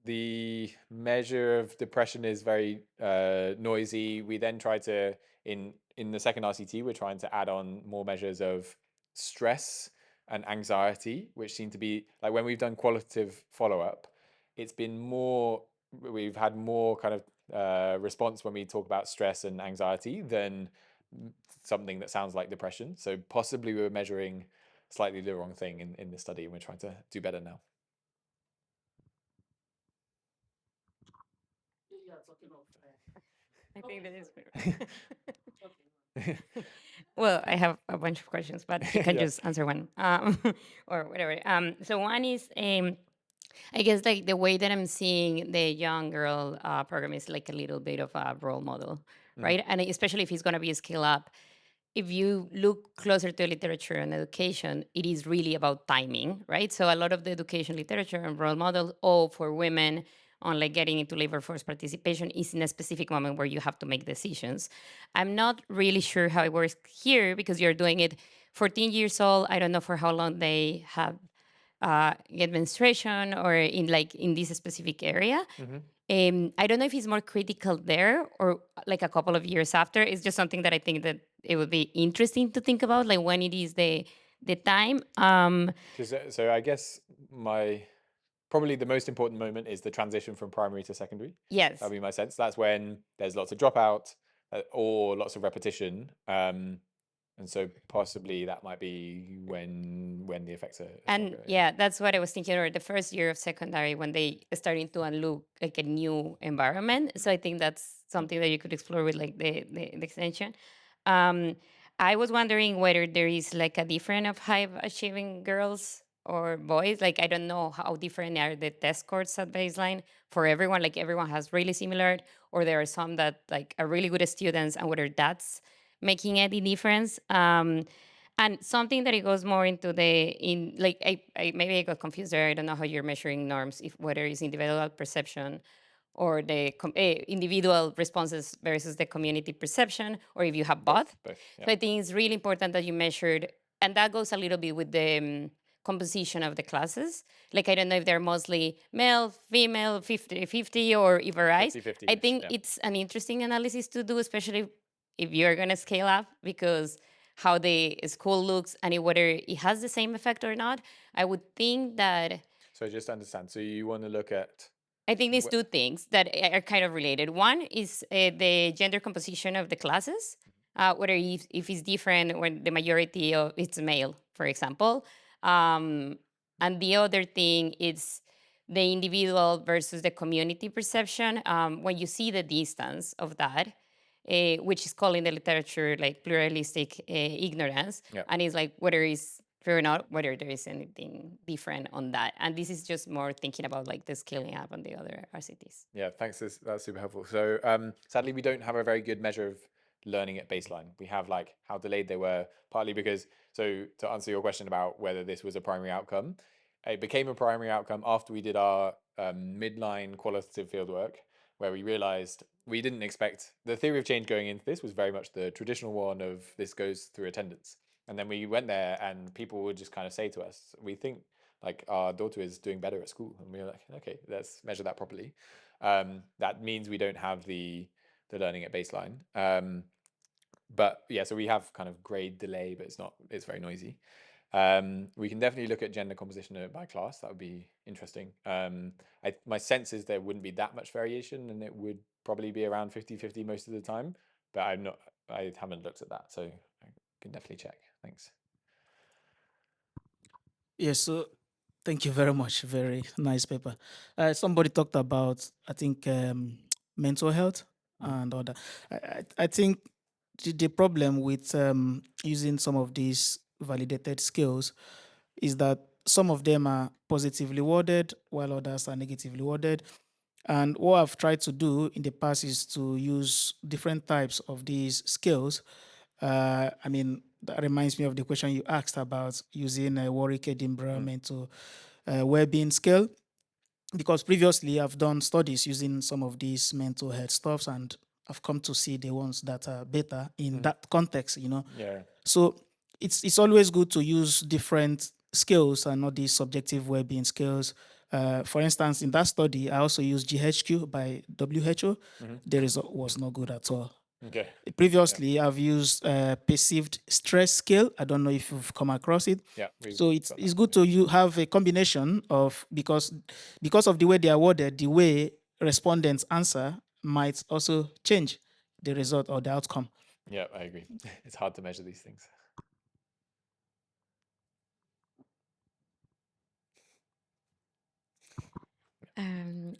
the measure of depression is very noisy. We then try to, in the second RCT, we're trying to add on more measures of stress and anxiety, which seem to be, like when we've done qualitative follow-up, it's been more, we've had more kind of response when we talk about stress and anxiety than something that sounds like depression. So possibly we were measuring slightly the wrong thing in this study, and we're trying to do better now. I think that is well, I have a bunch of questions, but you can Yeah. just answer one or whatever. So one is, I guess, like the way that I'm seeing the young girl program is like a little bit of a role model, right? And especially if it's going to be a scale up. If you look closer to literature and education, it is really about timing, right? So a lot of the education literature and role models, all for women on like getting into labor force participation is in a specific moment where you have to make decisions. I'm not really sure how it works here because you're doing it 14 years old. I don't know for how long they have get menstruation or in this specific area. I don't know if it's more critical there or like a couple of years after. It's just something that I think that it would be interesting to think about, like when it is the time. So I guess probably the most important moment is the transition from primary to secondary. Yes. That'd be my sense. That's when there's lots of dropout or lots of repetition. And so possibly that might be when the effects are And stronger. yeah, that's what I was thinking, or the first year of secondary when they starting to unlock like a new environment. So I think that's something that you could explore with like the extension. I was wondering whether there is like a difference of high achieving girls or boys. Like I don't know how different are the test scores at baseline for everyone. Like everyone has really similar, or there are some that like are really good students, and whether that's making any difference. And something that it goes more into I maybe I got confused there. I don't know how you're measuring norms, if whether it's individual perception or the individual responses versus the community perception, or if you have both. Both. So I think it's really important that you measured, and that goes a little bit with the composition of the classes. Like I don't know if they're mostly male, female, 50-50, or if varies. 50-50, I yes, think yeah. it's an interesting analysis to do, especially if you're going to scale up, because how the school looks and whether it has the same effect or not. I would think that So just to understand. So you want to look at I think these two things that are kind of related. One is the gender composition of the classes, whether if it's different when the majority of it's male, for example. And the other thing is the individual versus the community perception. When you see the distance of that, which is called in the literature like pluralistic ignorance, and it's like whether it's true or not, whether there is anything different on that. And this is just more thinking about like the scaling up on the other RCTs. Yeah, thanks. That's super helpful. So sadly, we don't have a very good measure of learning at baseline. We have like how delayed they were, partly because, so to answer your question about whether this was a primary outcome, it became a primary outcome after we did our midline qualitative fieldwork, where we realized we didn't expect, the theory of change going into this was very much the traditional one of this goes through attendance. And then we went there and people would just kind of say to us, we think like our daughter is doing better at school. And we were like, okay, let's measure that properly. That means we don't have the learning at baseline. But yeah, so we have kind of grade delay, but it's very noisy. We can definitely look at gender composition by class. That would be interesting. My sense is there wouldn't be that much variation, and it would probably be around 50-50 most of the time, but I haven't looked at that, so I can definitely check. Thanks. Yes, so thank you very much. Very nice paper. Somebody talked about, I think, mental health and all that. I think the problem with using some of these validated skills is that some of them are positively worded while others are negatively worded. And what I've tried to do in the past is to use different types of these skills. I mean, that reminds me of the question you asked about using a Warwick Edinburgh mental well-being scale. Because previously I've done studies using some of these mental health stuffs, and I've come to see the ones that are better in that context, you know. Yeah. So it's always good to use different skills and not these subjective well-being skills. For instance, in that study, I also used GHQ by WHO. The result was not good at all. Okay. Previously, I've used perceived stress scale. I don't know if you've come across it. Yeah. So it's good to you have a combination of, because of the way they are worded, the way respondents answer might also change the result or the outcome. Yeah, I agree. It's hard to measure these things.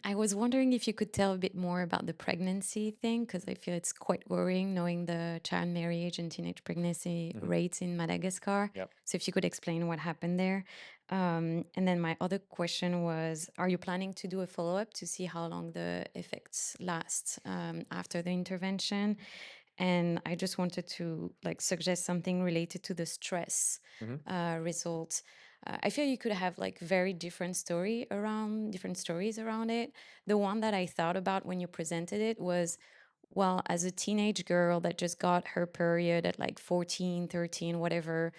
I was wondering if you could tell a bit more about the pregnancy thing, because I feel it's quite worrying knowing the child marriage and teenage pregnancy rates in Madagascar. Yep. So if you could explain what happened there. And then my other question was, are you planning to do a follow-up to see how long the effects last after the intervention? And I just wanted to like suggest something related to the stress results. I feel you could have like very different stories around it. The one that I thought about when you presented it was, well, as a teenage girl that just got her period at like 14, 13, whatever,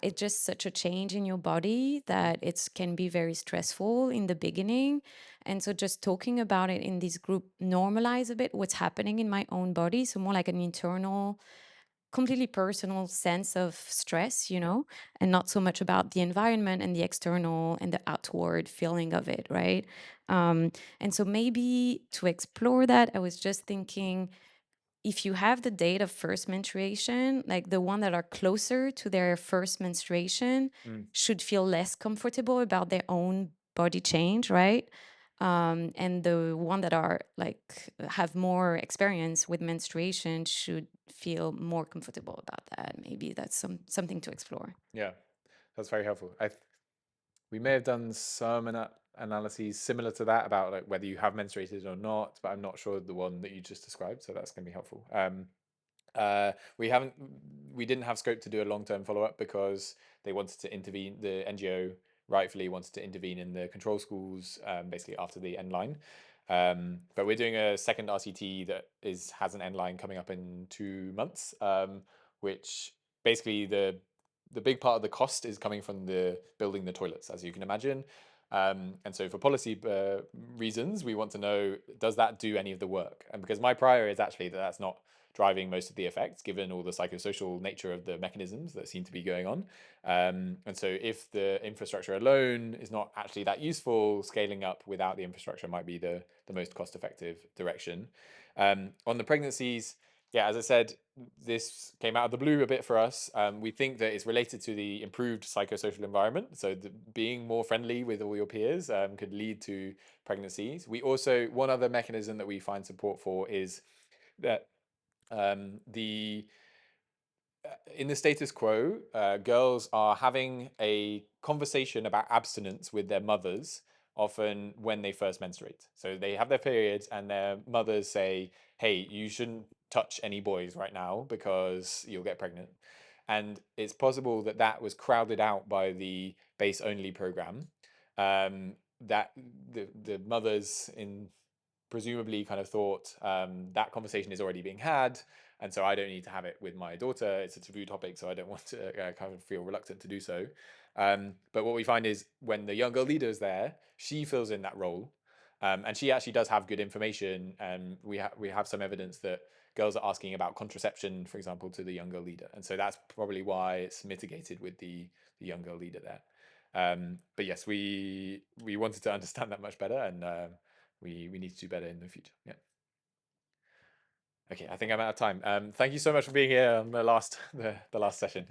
it's just such a change in your body that it can be very stressful in the beginning. And so just talking about it in this group normalize a bit what's happening in my own body. So more like an internal, completely personal sense of stress, you know, and not so much about the environment and the external and the outward feeling of it, right? And so maybe to explore that, I was just thinking, if you have the date of first menstruation, like the one that are closer to their first menstruation should feel less comfortable about their own body change, right? And the one that are like have more experience with menstruation should feel more comfortable about that. Maybe that's something to explore. Yeah, that's very helpful. We may have done some analyses similar to that about like whether you have menstruated or not, but I'm not sure the one that you just described, so that's going to be helpful. We didn't have scope to do a long-term follow-up because they wanted to intervene. The NGO rightfully wanted to intervene in the control schools, basically after the end line. But we're doing a second RCT that has an end line coming up in 2 months, which basically the big part of the cost is coming from the building the toilets, as you can imagine. And so for policy reasons, we want to know, does that do any of the work? And because my prior is actually that that's not driving most of the effects, given all the psychosocial nature of the mechanisms that seem to be going on. And so if the infrastructure alone is not actually that useful, scaling up without the infrastructure might be the most cost-effective direction. On the pregnancies, yeah, as I said, this came out of the blue a bit for us. We think that it's related to the improved psychosocial environment. So being more friendly with all your peers could lead to pregnancies. We also, one other mechanism that we find support for is that in the status quo, girls are having a conversation about abstinence with their mothers often when they first menstruate. So they have their periods and their mothers say, hey, you shouldn't touch any boys right now because you'll get pregnant. And it's possible that that was crowded out by the base only program, that the mothers in presumably kind of thought that conversation is already being had, and so I don't need to have it with my daughter. It's a taboo topic, so I don't want to kind of feel reluctant to do so. But what we find is when the younger leader is there, she fills in that role, and she actually does have good information. And we have some evidence that girls are asking about contraception, for example, to the younger leader, and so that's probably why it's mitigated with the younger leader there. But yes, we wanted to understand that much better, and we need to do better in the future. Yeah. Okay, I think I'm out of time. Thank you so much for being here on the last session.